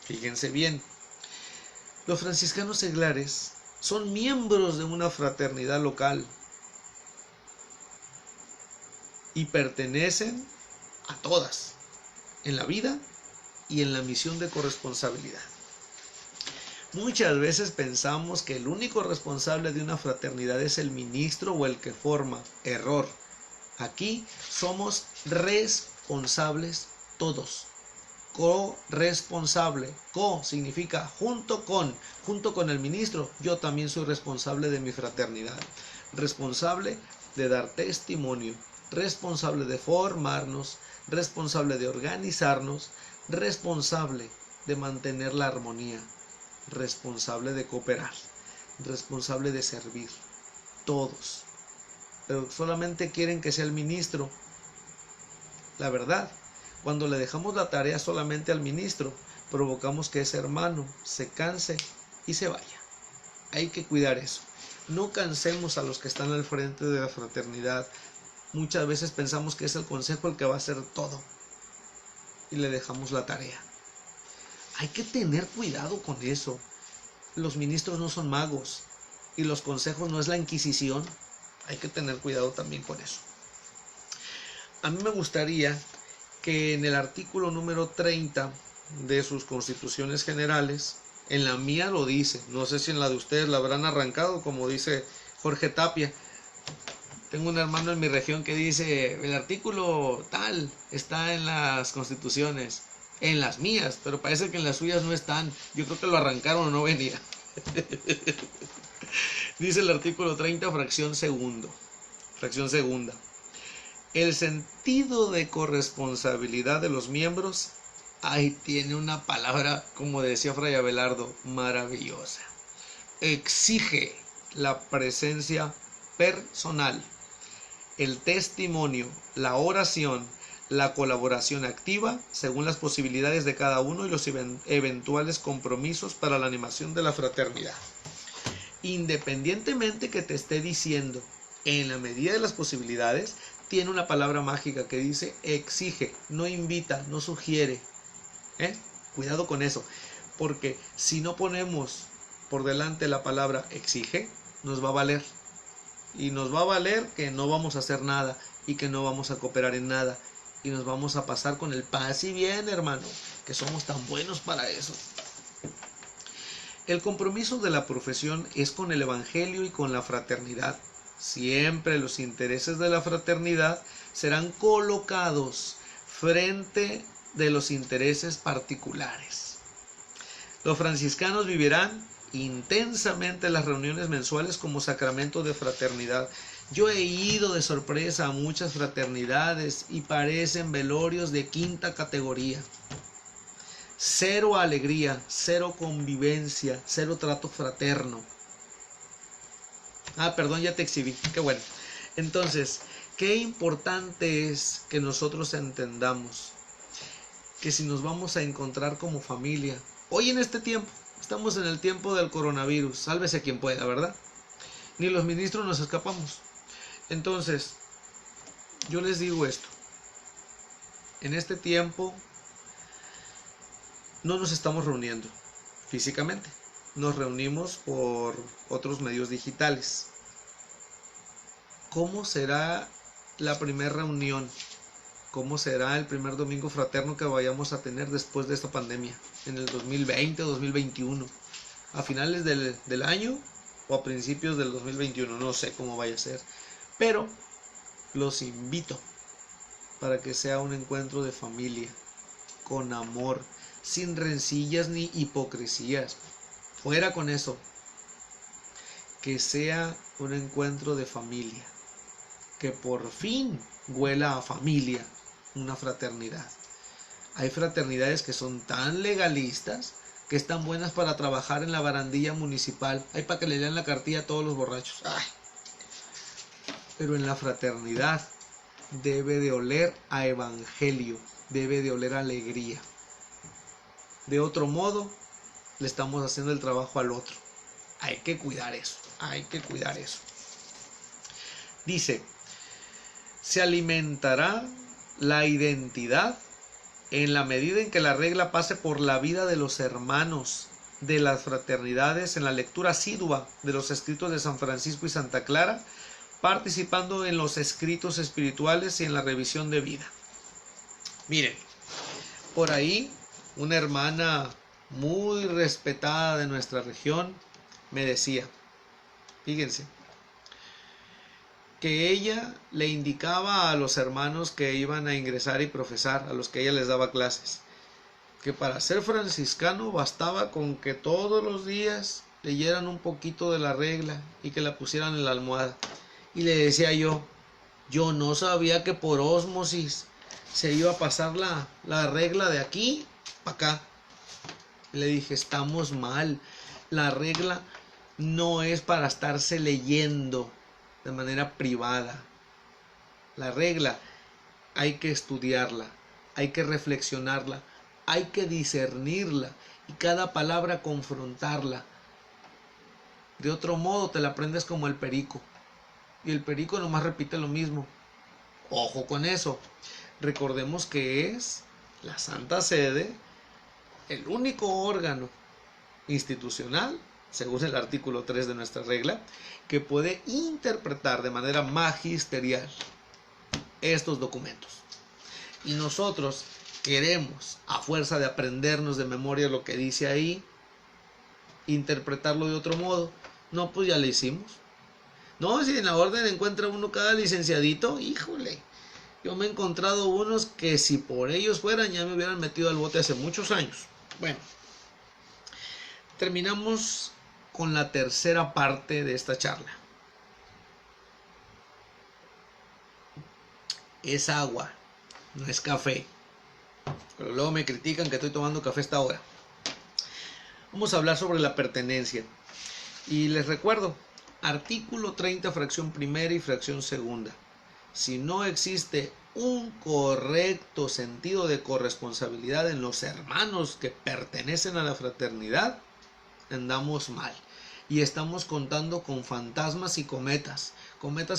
fíjense bien, los franciscanos seglares son miembros de una fraternidad local y pertenecen a todas, en la vida y en la misión de corresponsabilidad. Muchas veces pensamos que el único responsable de una fraternidad es el ministro o el que forma. Error. Aquí somos responsables todos. Corresponsable. Co significa junto con el ministro. Yo también soy responsable de mi fraternidad. Responsable de dar testimonio. Responsable de formarnos. Responsable de organizarnos. Responsable de mantener la armonía. Responsable de cooperar, responsable de servir, todos, pero solamente quieren que sea el ministro. La verdad, cuando le dejamos la tarea solamente al ministro, provocamos que ese hermano se canse y se vaya. Hay que cuidar eso. No cansemos a los que están al frente de la fraternidad. Muchas veces pensamos que es el consejo el que va a hacer todo y le dejamos la tarea. Hay que tener cuidado con eso. Los ministros no son magos y los consejos no es la Inquisición. Hay que tener cuidado también con eso. A mí me gustaría que en el artículo número 30 de sus constituciones generales, en la mía lo dice, no sé si en la de ustedes la habrán arrancado, como dice Jorge Tapia. Tengo un hermano en mi región que dice, el artículo tal está en las constituciones. En las mías, pero parece que en las suyas no están. Yo creo que lo arrancaron o no venía. Dice el artículo 30, fracción segunda. El sentido de corresponsabilidad de los miembros, ahí tiene una palabra, como decía Fray Abelardo, maravillosa. Exige la presencia personal, el testimonio, la oración, la colaboración activa según las posibilidades de cada uno y los eventuales compromisos para la animación de la fraternidad. Independientemente que te esté diciendo, en la medida de las posibilidades, tiene una palabra mágica que dice exige, no invita, no sugiere. Cuidado con eso, porque si no ponemos por delante la palabra exige, nos va a valer. Y nos va a valer que no vamos a hacer nada y que no vamos a cooperar en nada. Y nos vamos a pasar con el paz y bien, hermano, que somos tan buenos para eso. El compromiso de la profesión es con el Evangelio y con la fraternidad. Siempre los intereses de la fraternidad serán colocados frente de los intereses particulares. Los franciscanos vivirán intensamente las reuniones mensuales como sacramento de fraternidad. Yo he ido de sorpresa a muchas fraternidades y parecen velorios de quinta categoría. Cero alegría, cero convivencia, cero trato fraterno. Perdón, ya te exhibí, qué bueno. Entonces, qué importante es que nosotros entendamos que si nos vamos a encontrar como familia, hoy en este tiempo, estamos en el tiempo del coronavirus, sálvese quien pueda, ¿verdad? Ni los ministros nos escapamos. Entonces, yo les digo esto, en este tiempo no nos estamos reuniendo físicamente, nos reunimos por otros medios digitales. ¿Cómo será la primera reunión? ¿Cómo será el primer domingo fraterno que vayamos a tener después de esta pandemia? En el 2020 o 2021. A finales del año o a principios del 2021. No sé cómo vaya a ser. Pero los invito para que sea un encuentro de familia, con amor, sin rencillas ni hipocresías. Fuera con eso. Que sea un encuentro de familia. Que por fin huela a familia, una fraternidad. Hay fraternidades que son tan legalistas que están buenas para trabajar en la barandilla municipal. Hay para que le lean la cartilla a todos los borrachos. Pero en la fraternidad debe de oler a evangelio, debe de oler a alegría. De otro modo, le estamos haciendo el trabajo al otro. Hay que cuidar eso, hay que cuidar eso. Dice, se alimentará la identidad en la medida en que la regla pase por la vida de los hermanos de las fraternidades en la lectura asidua de los escritos de San Francisco y Santa Clara, participando en los escritos espirituales y en la revisión de vida. Miren, por ahí una hermana muy respetada de nuestra región me decía, fíjense, que ella le indicaba a los hermanos que iban a ingresar y profesar, a los que ella les daba clases, que para ser franciscano bastaba con que todos los días leyeran un poquito de la regla y que la pusieran en la almohada. Y le decía yo no sabía que por ósmosis se iba a pasar la regla de aquí para acá. Le dije, estamos mal, la regla no es para estarse leyendo de manera privada. La regla hay que estudiarla, hay que reflexionarla, hay que discernirla y cada palabra confrontarla. De otro modo te la aprendes como el perico y el perico nomás repite lo mismo. Ojo con eso. Recordemos que es la Santa Sede el único órgano institucional, según el artículo 3 de nuestra regla, que puede interpretar de manera magisterial estos documentos. Y nosotros queremos, a fuerza de aprendernos de memoria lo que dice ahí, interpretarlo de otro modo. No, pues ya lo hicimos. No, si en la orden encuentra uno cada licenciadito, híjole, yo me he encontrado unos que si por ellos fueran ya me hubieran metido al bote hace muchos años. Bueno, terminamos con la tercera parte de esta charla. Es agua, no es café. Pero luego me critican que estoy tomando café a esta hora. Vamos a hablar sobre la pertenencia. Y les recuerdo, artículo 30, fracción primera y fracción segunda. Si no existe un correcto sentido de corresponsabilidad en los hermanos que pertenecen a la fraternidad, andamos mal. y estamos contando con fantasmas y cometas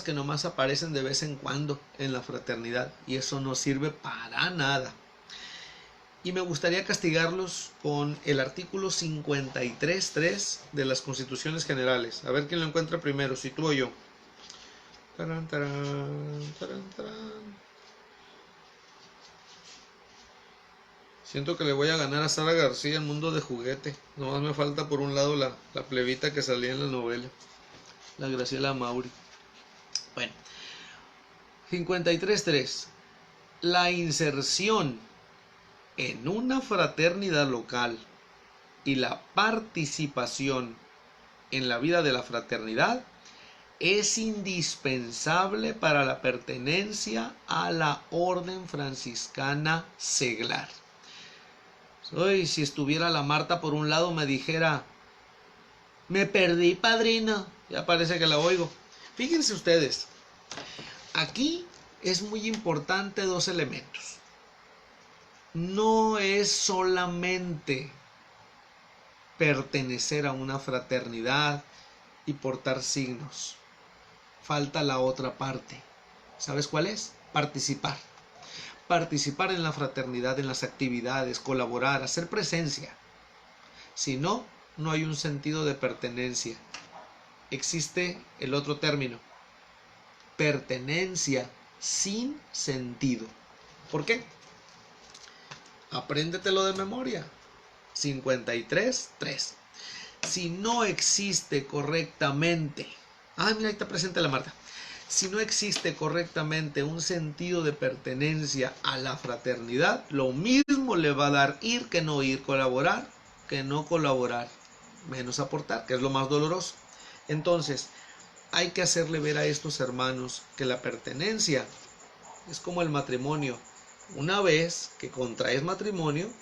que nomás aparecen de vez en cuando en la fraternidad, y eso no sirve para nada. Y me gustaría castigarlos con el artículo 53.3 de las Constituciones Generales. A ver quién lo encuentra primero, si tú o yo. Tarán, tarán, tarán, tarán. Siento que le voy a ganar a Sara García en Mundo de Juguete. Nomás me falta por un lado la plebita que salía en la novela, la Graciela Mauri. Bueno, 53.3. La inserción en una fraternidad local y la participación en la vida de la fraternidad es indispensable para la pertenencia a la Orden Franciscana Seglar. Hoy, si estuviera la Marta por un lado, me dijera: me perdí, padrino. Ya parece que la oigo. Fíjense ustedes, aquí es muy importante dos elementos. No es solamente pertenecer a una fraternidad y portar signos. Falta la otra parte. ¿Sabes cuál es? Participar. Participar en la fraternidad, en las actividades, colaborar, hacer presencia. Si no, no hay un sentido de pertenencia. Existe el otro término: pertenencia sin sentido. ¿Por qué? Apréndetelo de memoria. 53.3. Si no existe correctamente, mira, ahí está presente la Marta. Si no existe correctamente un sentido de pertenencia a la fraternidad, lo mismo le va a dar ir que no ir, colaborar que no colaborar, menos aportar, que es lo más doloroso. Entonces, hay que hacerle ver a estos hermanos que la pertenencia es como el matrimonio. Una vez que contraes matrimonio,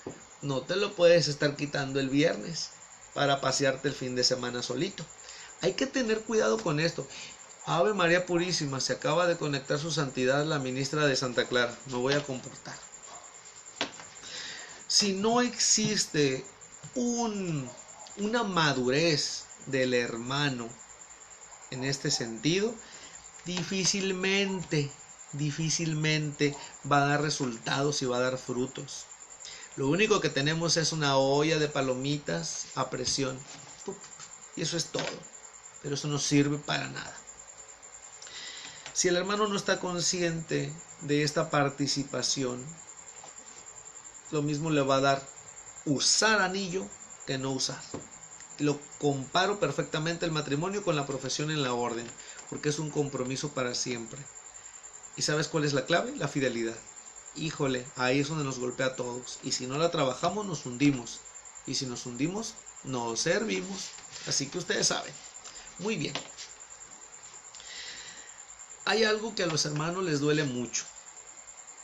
no te lo puedes estar quitando el viernes para pasearte el fin de semana solito. Hay que tener cuidado con esto. Ave María Purísima, se acaba de conectar su santidad la ministra de Santa Clara. Me voy a comportar. Si no existe una madurez del hermano en este sentido, difícilmente va a dar resultados y va a dar frutos. Lo único que tenemos es una olla de palomitas a presión, y eso es todo, pero eso no sirve para nada. Si el hermano no está consciente de esta participación, lo mismo le va a dar usar anillo que no usar. Lo comparo perfectamente el matrimonio con la profesión en la orden, porque es un compromiso para siempre. ¿Y sabes cuál es la clave? La fidelidad. Híjole, ahí es donde nos golpea a todos. Y si no la trabajamos, nos hundimos. Y si nos hundimos, nos servimos. Así que ustedes saben. Muy bien. Hay algo que a los hermanos les duele mucho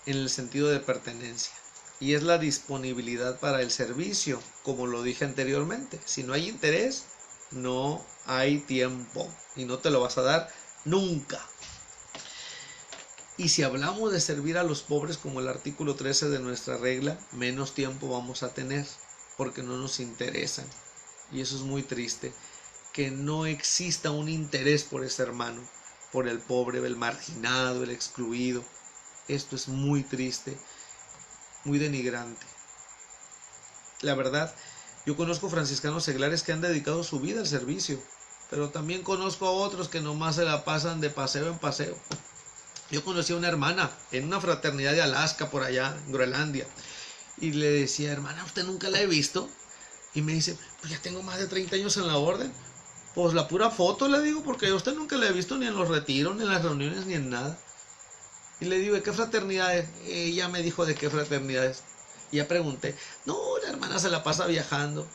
en el sentido de pertenencia, y es la disponibilidad para el servicio, como lo dije anteriormente. Si no hay interés, no hay tiempo, y no te lo vas a dar nunca. Y si hablamos de servir a los pobres, como el artículo 13 de nuestra regla, menos tiempo vamos a tener, porque no nos interesan. Y eso es muy triste, que no exista un interés por ese hermano, por el pobre, el marginado, el excluido. Esto es muy triste, muy denigrante. La verdad, yo conozco franciscanos seglares que han dedicado su vida al servicio, pero también conozco a otros que nomás se la pasan de paseo en paseo. Yo conocí a una hermana en una fraternidad de Alaska, por allá, en Groenlandia, y le decía: hermana, ¿usted nunca la he visto? Y me dice: pues ya tengo más de 30 años en la orden. Pues la pura foto, le digo, porque usted nunca la he visto ni en los retiros, ni en las reuniones, ni en nada. Y le digo: ¿de qué fraternidad es? Ella me dijo de qué fraternidad es. Y ya pregunté: no, la hermana se la pasa viajando.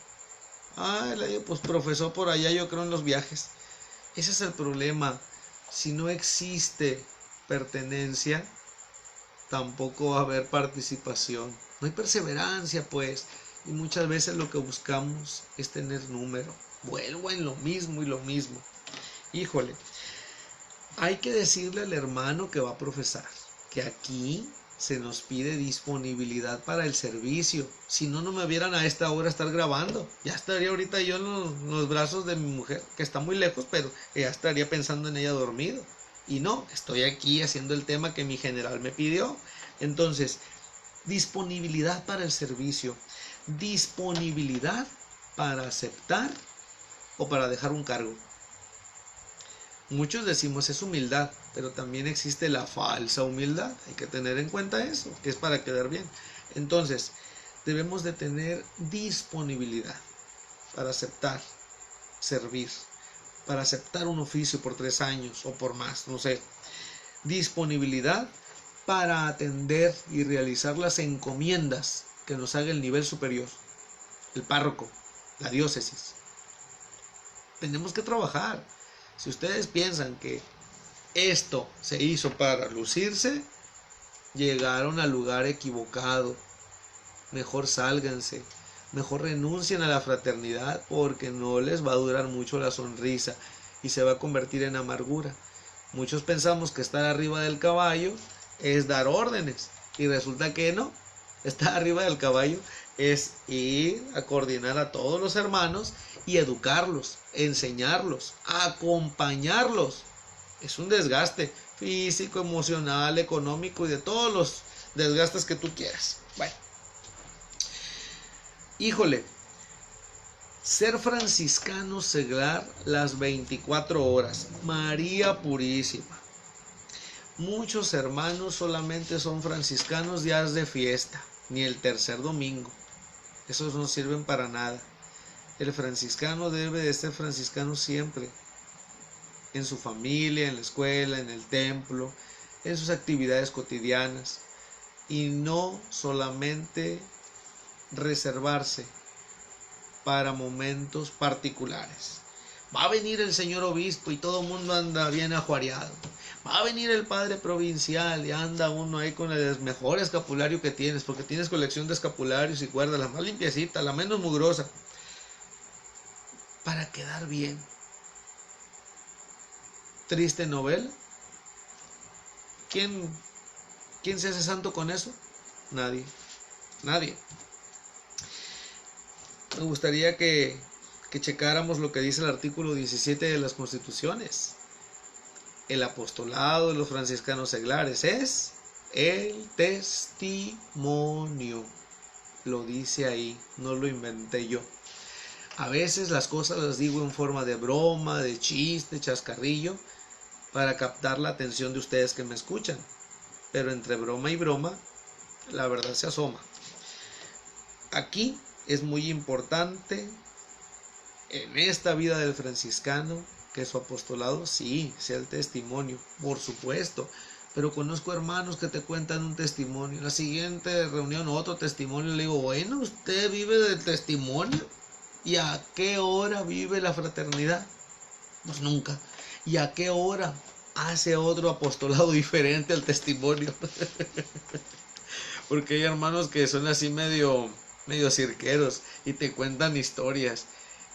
Le digo: pues profesó por allá, yo creo, en los viajes. Ese es el problema. Si no existe pertenencia, tampoco va a haber participación. No hay perseverancia, pues. Y muchas veces lo que buscamos es tener número. Vuelvo en lo mismo y lo mismo. Híjole, hay que decirle al hermano que va a profesar que aquí se nos pide disponibilidad para el servicio. Si no, no me vieran a esta hora estar grabando. Ya estaría ahorita yo en los brazos de mi mujer, que está muy lejos, pero ya estaría pensando en ella dormido. Y no, estoy aquí haciendo el tema que mi general me pidió. Entonces, disponibilidad para el servicio, disponibilidad para aceptar o para dejar un cargo. Muchos decimos es humildad, pero también existe la falsa humildad. Hay que tener en cuenta eso, que es para quedar bien. Entonces, debemos de tener disponibilidad para aceptar, servir, para aceptar un oficio por 3 años o por más, no sé. Disponibilidad para atender y realizar las encomiendas que nos haga el nivel superior, el párroco, la diócesis. Tenemos que trabajar. Si ustedes piensan que esto se hizo para lucirse, llegaron al lugar equivocado. Mejor sálganse, mejor renuncien a la fraternidad, porque no les va a durar mucho la sonrisa y se va a convertir en amargura. Muchos pensamos que estar arriba del caballo es dar órdenes y resulta que no. Estar arriba del caballo es ir a coordinar a todos los hermanos y educarlos, enseñarlos, acompañarlos. Es un desgaste físico, emocional, económico y de todos los desgastes que tú quieras. Bueno, híjole, ser franciscano seglar las 24 horas, María Purísima. Muchos hermanos solamente son franciscanos días de fiesta, ni el tercer domingo. Esos no sirven para nada. El franciscano debe de ser franciscano siempre, en su familia, en la escuela, en el templo, en sus actividades cotidianas, y no solamente reservarse para momentos particulares. Va a venir el señor obispo y todo el mundo anda bien ajuareado. Va a venir el padre provincial y anda uno ahí con el mejor escapulario que tienes, porque tienes colección de escapularios y cuerdas, la más limpiecita, la menos mugrosa, para quedar bien. Triste novela. ¿Quién se hace santo con eso? Nadie. Me gustaría que checáramos lo que dice el artículo 17 de las Constituciones. El apostolado de los franciscanos seglares es el testimonio. Lo dice ahí, no lo inventé yo. A veces las cosas las digo en forma de broma, de chiste, chascarrillo, para captar la atención de ustedes que me escuchan. Pero entre broma y broma, la verdad se asoma. Aquí es muy importante en esta vida del franciscano que su apostolado sí sea el testimonio, por supuesto. Pero conozco hermanos que te cuentan un testimonio. En la siguiente reunión otro testimonio. Le digo, bueno, ¿usted vive del testimonio? ¿Y a qué hora vive la fraternidad? Pues nunca. ¿Y a qué hora hace otro apostolado diferente al testimonio? Porque hay hermanos que son así medio cirqueros y te cuentan historias.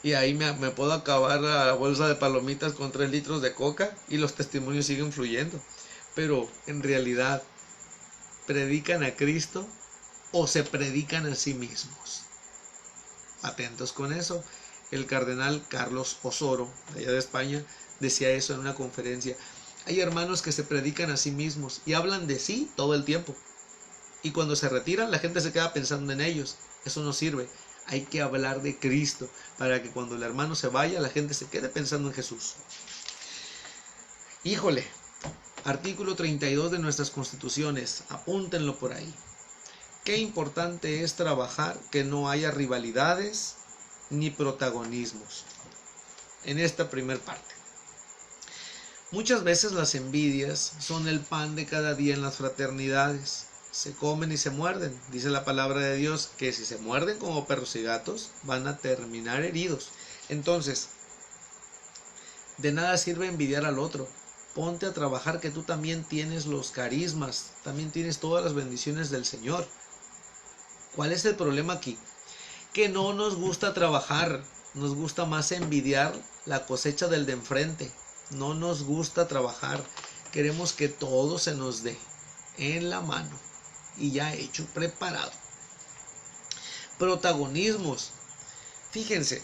Y ahí me puedo acabar la bolsa de palomitas con 3 litros de coca y los testimonios siguen fluyendo. Pero en realidad, ¿predican a Cristo o se predican a sí mismos? Atentos con eso. El cardenal Carlos Osoro, de allá de España, decía eso en una conferencia. Hay hermanos que se predican a sí mismos y hablan de sí todo el tiempo. Y cuando se retiran, la gente se queda pensando en ellos. Eso no sirve. Hay que hablar de Cristo para que cuando el hermano se vaya, la gente se quede pensando en Jesús. Híjole, artículo 32 de nuestras constituciones, apúntenlo por ahí. Qué importante es trabajar que no haya rivalidades ni protagonismos en esta primer parte. Muchas veces las envidias son el pan de cada día en las fraternidades. Se comen y se muerden. Dice la palabra de Dios que si se muerden como perros y gatos, van a terminar heridos. Entonces, de nada sirve envidiar al otro. Ponte a trabajar que tú también tienes los carismas, también tienes todas las bendiciones del Señor. ¿Cuál es el problema aquí? Que no nos gusta trabajar, nos gusta más envidiar la cosecha del de enfrente. No nos gusta trabajar, queremos que todo se nos dé en la mano. y ya hecho, preparado. Protagonismos. Fíjense,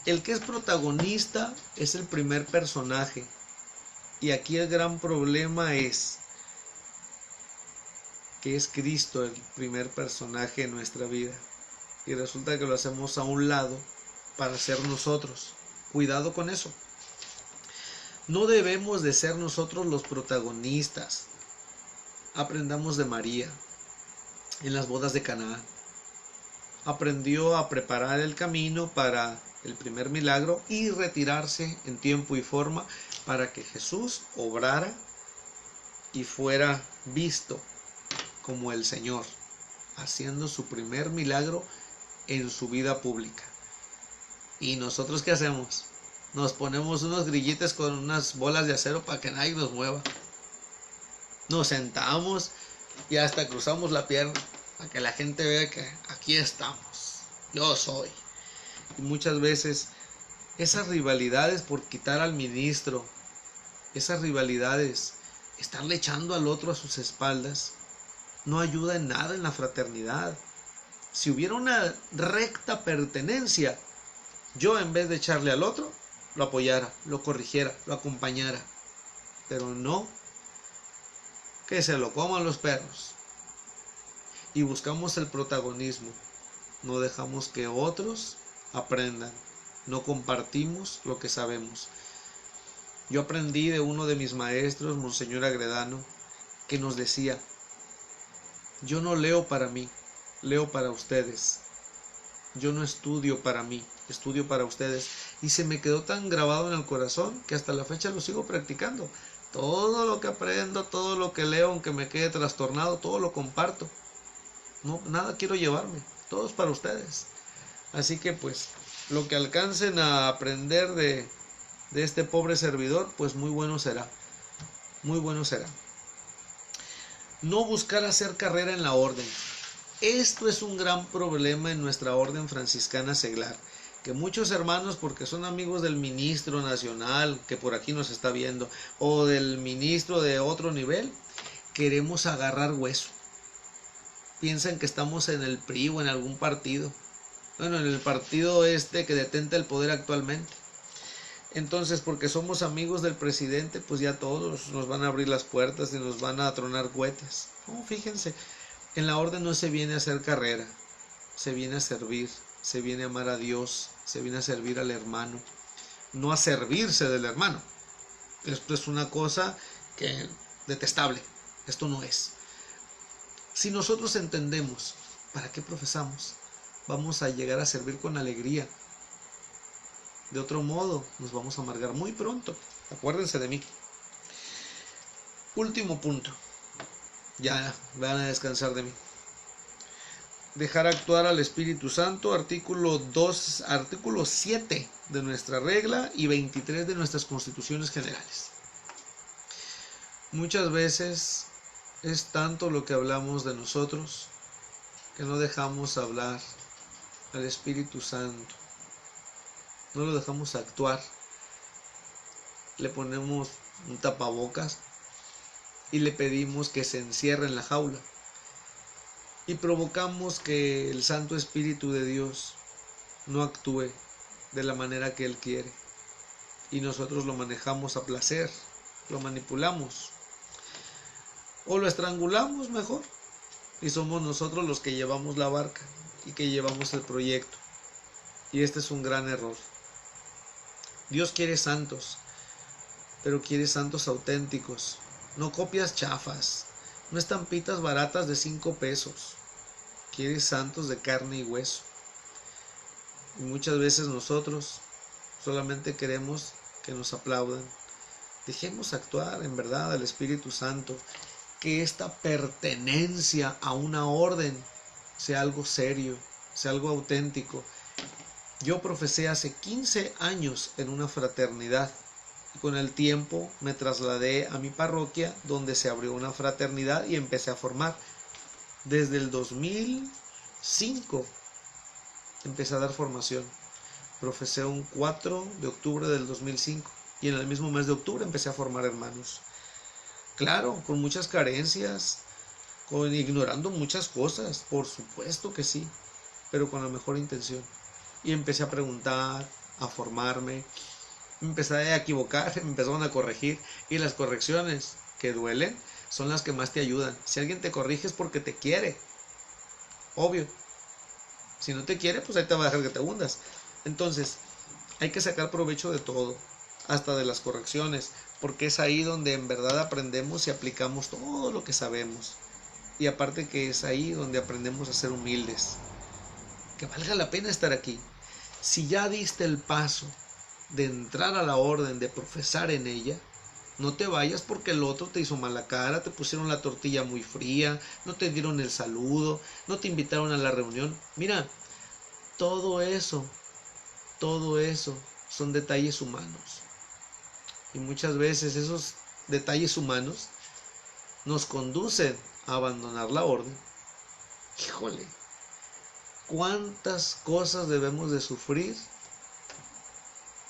el que es protagonista es el primer personaje. Y aquí el gran problema es que es Cristo el primer personaje en nuestra vida. Y resulta que lo hacemos a un lado para ser nosotros. Cuidado con eso. No debemos de ser nosotros los protagonistas. Aprendamos de María en las bodas de Caná. Aprendió a preparar el camino para el primer milagro y retirarse en tiempo y forma para que Jesús obrara y fuera visto como el Señor, haciendo su primer milagro en su vida pública. ¿Y nosotros qué hacemos? Nos ponemos unos grillitos con unas bolas de acero para que nadie nos mueva. Nos sentamos y hasta cruzamos la pierna para que la gente vea que aquí estamos, yo soy. Y muchas veces esas rivalidades por quitar al ministro, esas rivalidades, estarle echando al otro a sus espaldas, no ayuda en nada en la fraternidad. Si hubiera una recta pertenencia, yo en vez de echarle al otro, lo apoyara, lo corrigiera, lo acompañara. Pero no, que se lo coman los perros. Y buscamos el protagonismo. No dejamos que otros aprendan. No compartimos lo que sabemos. Yo aprendí de uno de mis maestros, Monseñor Agredano, que nos decía: yo no leo para mí, leo para ustedes. Yo no estudio para mí, estudio para ustedes. Y se me quedó tan grabado en el corazón que hasta la fecha lo sigo practicando. Todo lo que aprendo, todo lo que leo, aunque me quede trastornado, todo lo comparto. No, nada quiero llevarme, todo es para ustedes. Así que pues, lo que alcancen a aprender de este pobre servidor, pues muy bueno será. Muy bueno será. No buscar hacer carrera en la orden. Esto es un gran problema en nuestra orden franciscana seglar, que muchos hermanos, porque son amigos del ministro nacional que por aquí nos está viendo, o del ministro de otro nivel, queremos agarrar hueso. Piensan que estamos en el PRI o en algún partido. Bueno, en el partido que detenta el poder actualmente. Entonces, porque somos amigos del presidente, pues ya todos nos van a abrir las puertas y nos van a tronar cohetes. No, fíjense, en la orden no se viene a hacer carrera, se viene a servir, se viene a amar a Dios, se viene a servir al hermano, no a servirse del hermano. Esto es una cosa que detestable, esto no es. Si nosotros entendemos para qué profesamos, vamos a llegar a servir con alegría. De otro modo, nos vamos a amargar muy pronto. Acuérdense de mí. Último punto. Ya van a descansar de mí. Dejar actuar al Espíritu Santo, artículo 7 de nuestra regla y 23 de nuestras constituciones generales. Muchas veces es tanto lo que hablamos de nosotros que no dejamos hablar al Espíritu Santo. No lo dejamos actuar. Le ponemos un tapabocas y le pedimos que se encierre en la jaula. Y provocamos que el Santo Espíritu de Dios no actúe de la manera que Él quiere. Y nosotros lo manejamos a placer, lo manipulamos. O lo estrangulamos mejor. Y somos nosotros los que llevamos la barca y que llevamos el proyecto. Y este es un gran error. Dios quiere santos, pero quiere santos auténticos, no copias chafas, no estampitas baratas de 5 pesos. Quiere santos de carne y hueso. Y muchas veces nosotros solamente queremos que nos aplaudan. Dejemos actuar en verdad al Espíritu Santo, que esta pertenencia a una orden sea algo serio, sea algo auténtico. Yo profesé hace 15 años en una fraternidad y con el tiempo me trasladé a mi parroquia donde se abrió una fraternidad y empecé a formar. Desde el 2005 empecé a dar formación. Profesé un 4 de octubre del 2005 y en el mismo mes de octubre empecé a formar hermanos. Claro, con muchas carencias, ignorando muchas cosas, por supuesto que sí, pero con la mejor intención. Y empecé a preguntar, a formarme, me empecé a equivocar, me empezaron a corregir, y las correcciones que duelen son las que más te ayudan. Si alguien te corrige es porque te quiere, obvio. Si no te quiere, pues ahí te va a dejar que te hundas. Entonces, hay que sacar provecho de todo, hasta de las correcciones, porque es ahí donde en verdad aprendemos y aplicamos todo lo que sabemos. Y aparte que es ahí donde aprendemos a ser humildes. Que valga la pena estar aquí. Si ya diste el paso de entrar a la orden, de profesar en ella, no te vayas porque el otro te hizo mala cara, te pusieron la tortilla muy fría, no te dieron el saludo, no te invitaron a la reunión. Mira, todo eso son detalles humanos. Y muchas veces esos detalles humanos nos conducen a abandonar la orden. Híjole, ¿cuántas cosas debemos de sufrir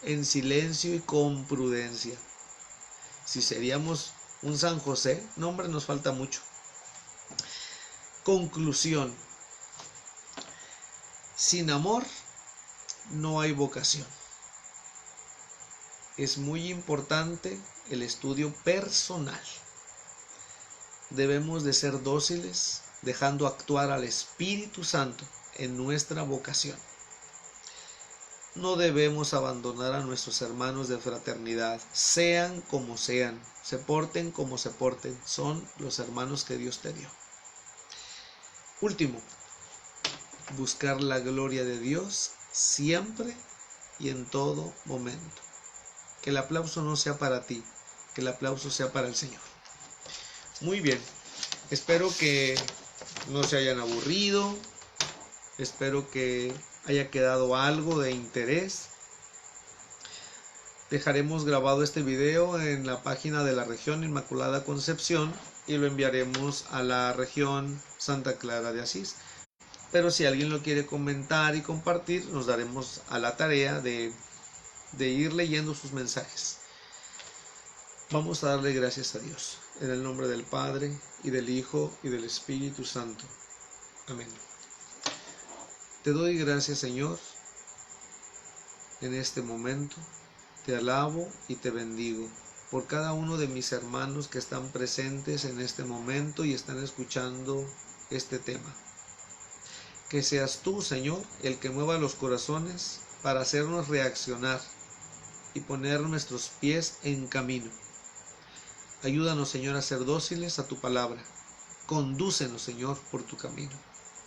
en silencio y con prudencia? Si seríamos un San José, no hombre, nos falta mucho. Conclusión: sin amor no hay vocación. Es muy importante el estudio personal. Debemos de ser dóciles, dejando actuar al Espíritu Santo en nuestra vocación. No debemos abandonar a nuestros hermanos de fraternidad, sean como sean, se porten como se porten, son los hermanos que Dios te dio. Último, buscar la gloria de Dios siempre y en todo momento. Que el aplauso no sea para ti, que el aplauso sea para el Señor. Muy bien, espero que no se hayan aburrido, espero que haya quedado algo de interés. Dejaremos grabado este video en la página de la región Inmaculada Concepción y lo enviaremos a la región Santa Clara de Asís. Pero si alguien lo quiere comentar y compartir, nos daremos a la tarea de ir leyendo sus mensajes. Vamos a darle gracias a Dios, en el nombre del Padre, y del Hijo, y del Espíritu Santo. Amén. Te doy gracias, Señor, en este momento. Te alabo y te bendigo por cada uno de mis hermanos que están presentes en este momento y están escuchando este tema. Que seas tú, Señor, el que mueva los corazones para hacernos reaccionar y poner nuestros pies en camino. Ayúdanos, Señor, a ser dóciles a tu palabra. Condúcenos, Señor, por tu camino.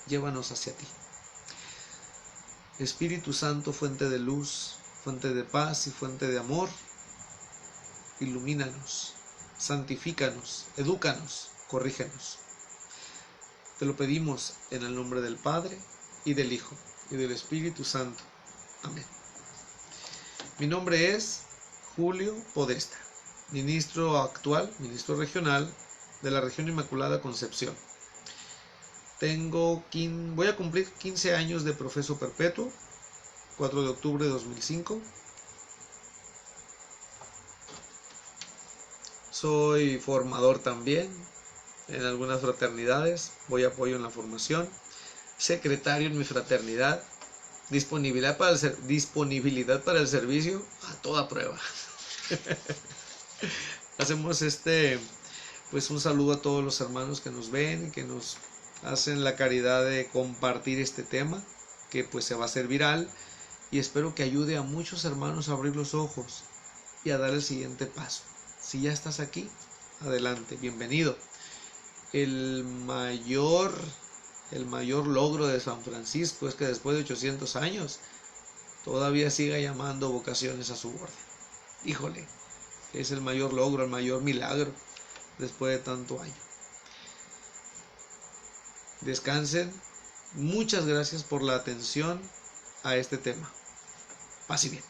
Llévanos hacia ti. Espíritu Santo, fuente de luz, fuente de paz y fuente de amor, ilumínanos, santifícanos, edúcanos, corrígenos. Te lo pedimos en el nombre del Padre, y del Hijo, y del Espíritu Santo. Amén. Mi nombre es Julio Podesta, ministro actual, ministro regional de la región Inmaculada Concepción. Voy a cumplir 15 años de profeso perpetuo, 4 de octubre de 2005. Soy formador también en algunas fraternidades, voy a apoyo en la formación, secretario en mi fraternidad, disponibilidad para el servicio a toda prueba. Hacemos pues un saludo a todos los hermanos que nos ven y que nos hacen la caridad de compartir este tema, que pues se va a hacer viral, y espero que ayude a muchos hermanos a abrir los ojos y a dar el siguiente paso. Si ya estás aquí, adelante, bienvenido. El mayor logro de San Francisco es que después de 800 años todavía siga llamando vocaciones a su orden. Híjole, es el mayor logro, el mayor milagro después de tanto año. Descansen. Muchas gracias por la atención a este tema. Paz y bien.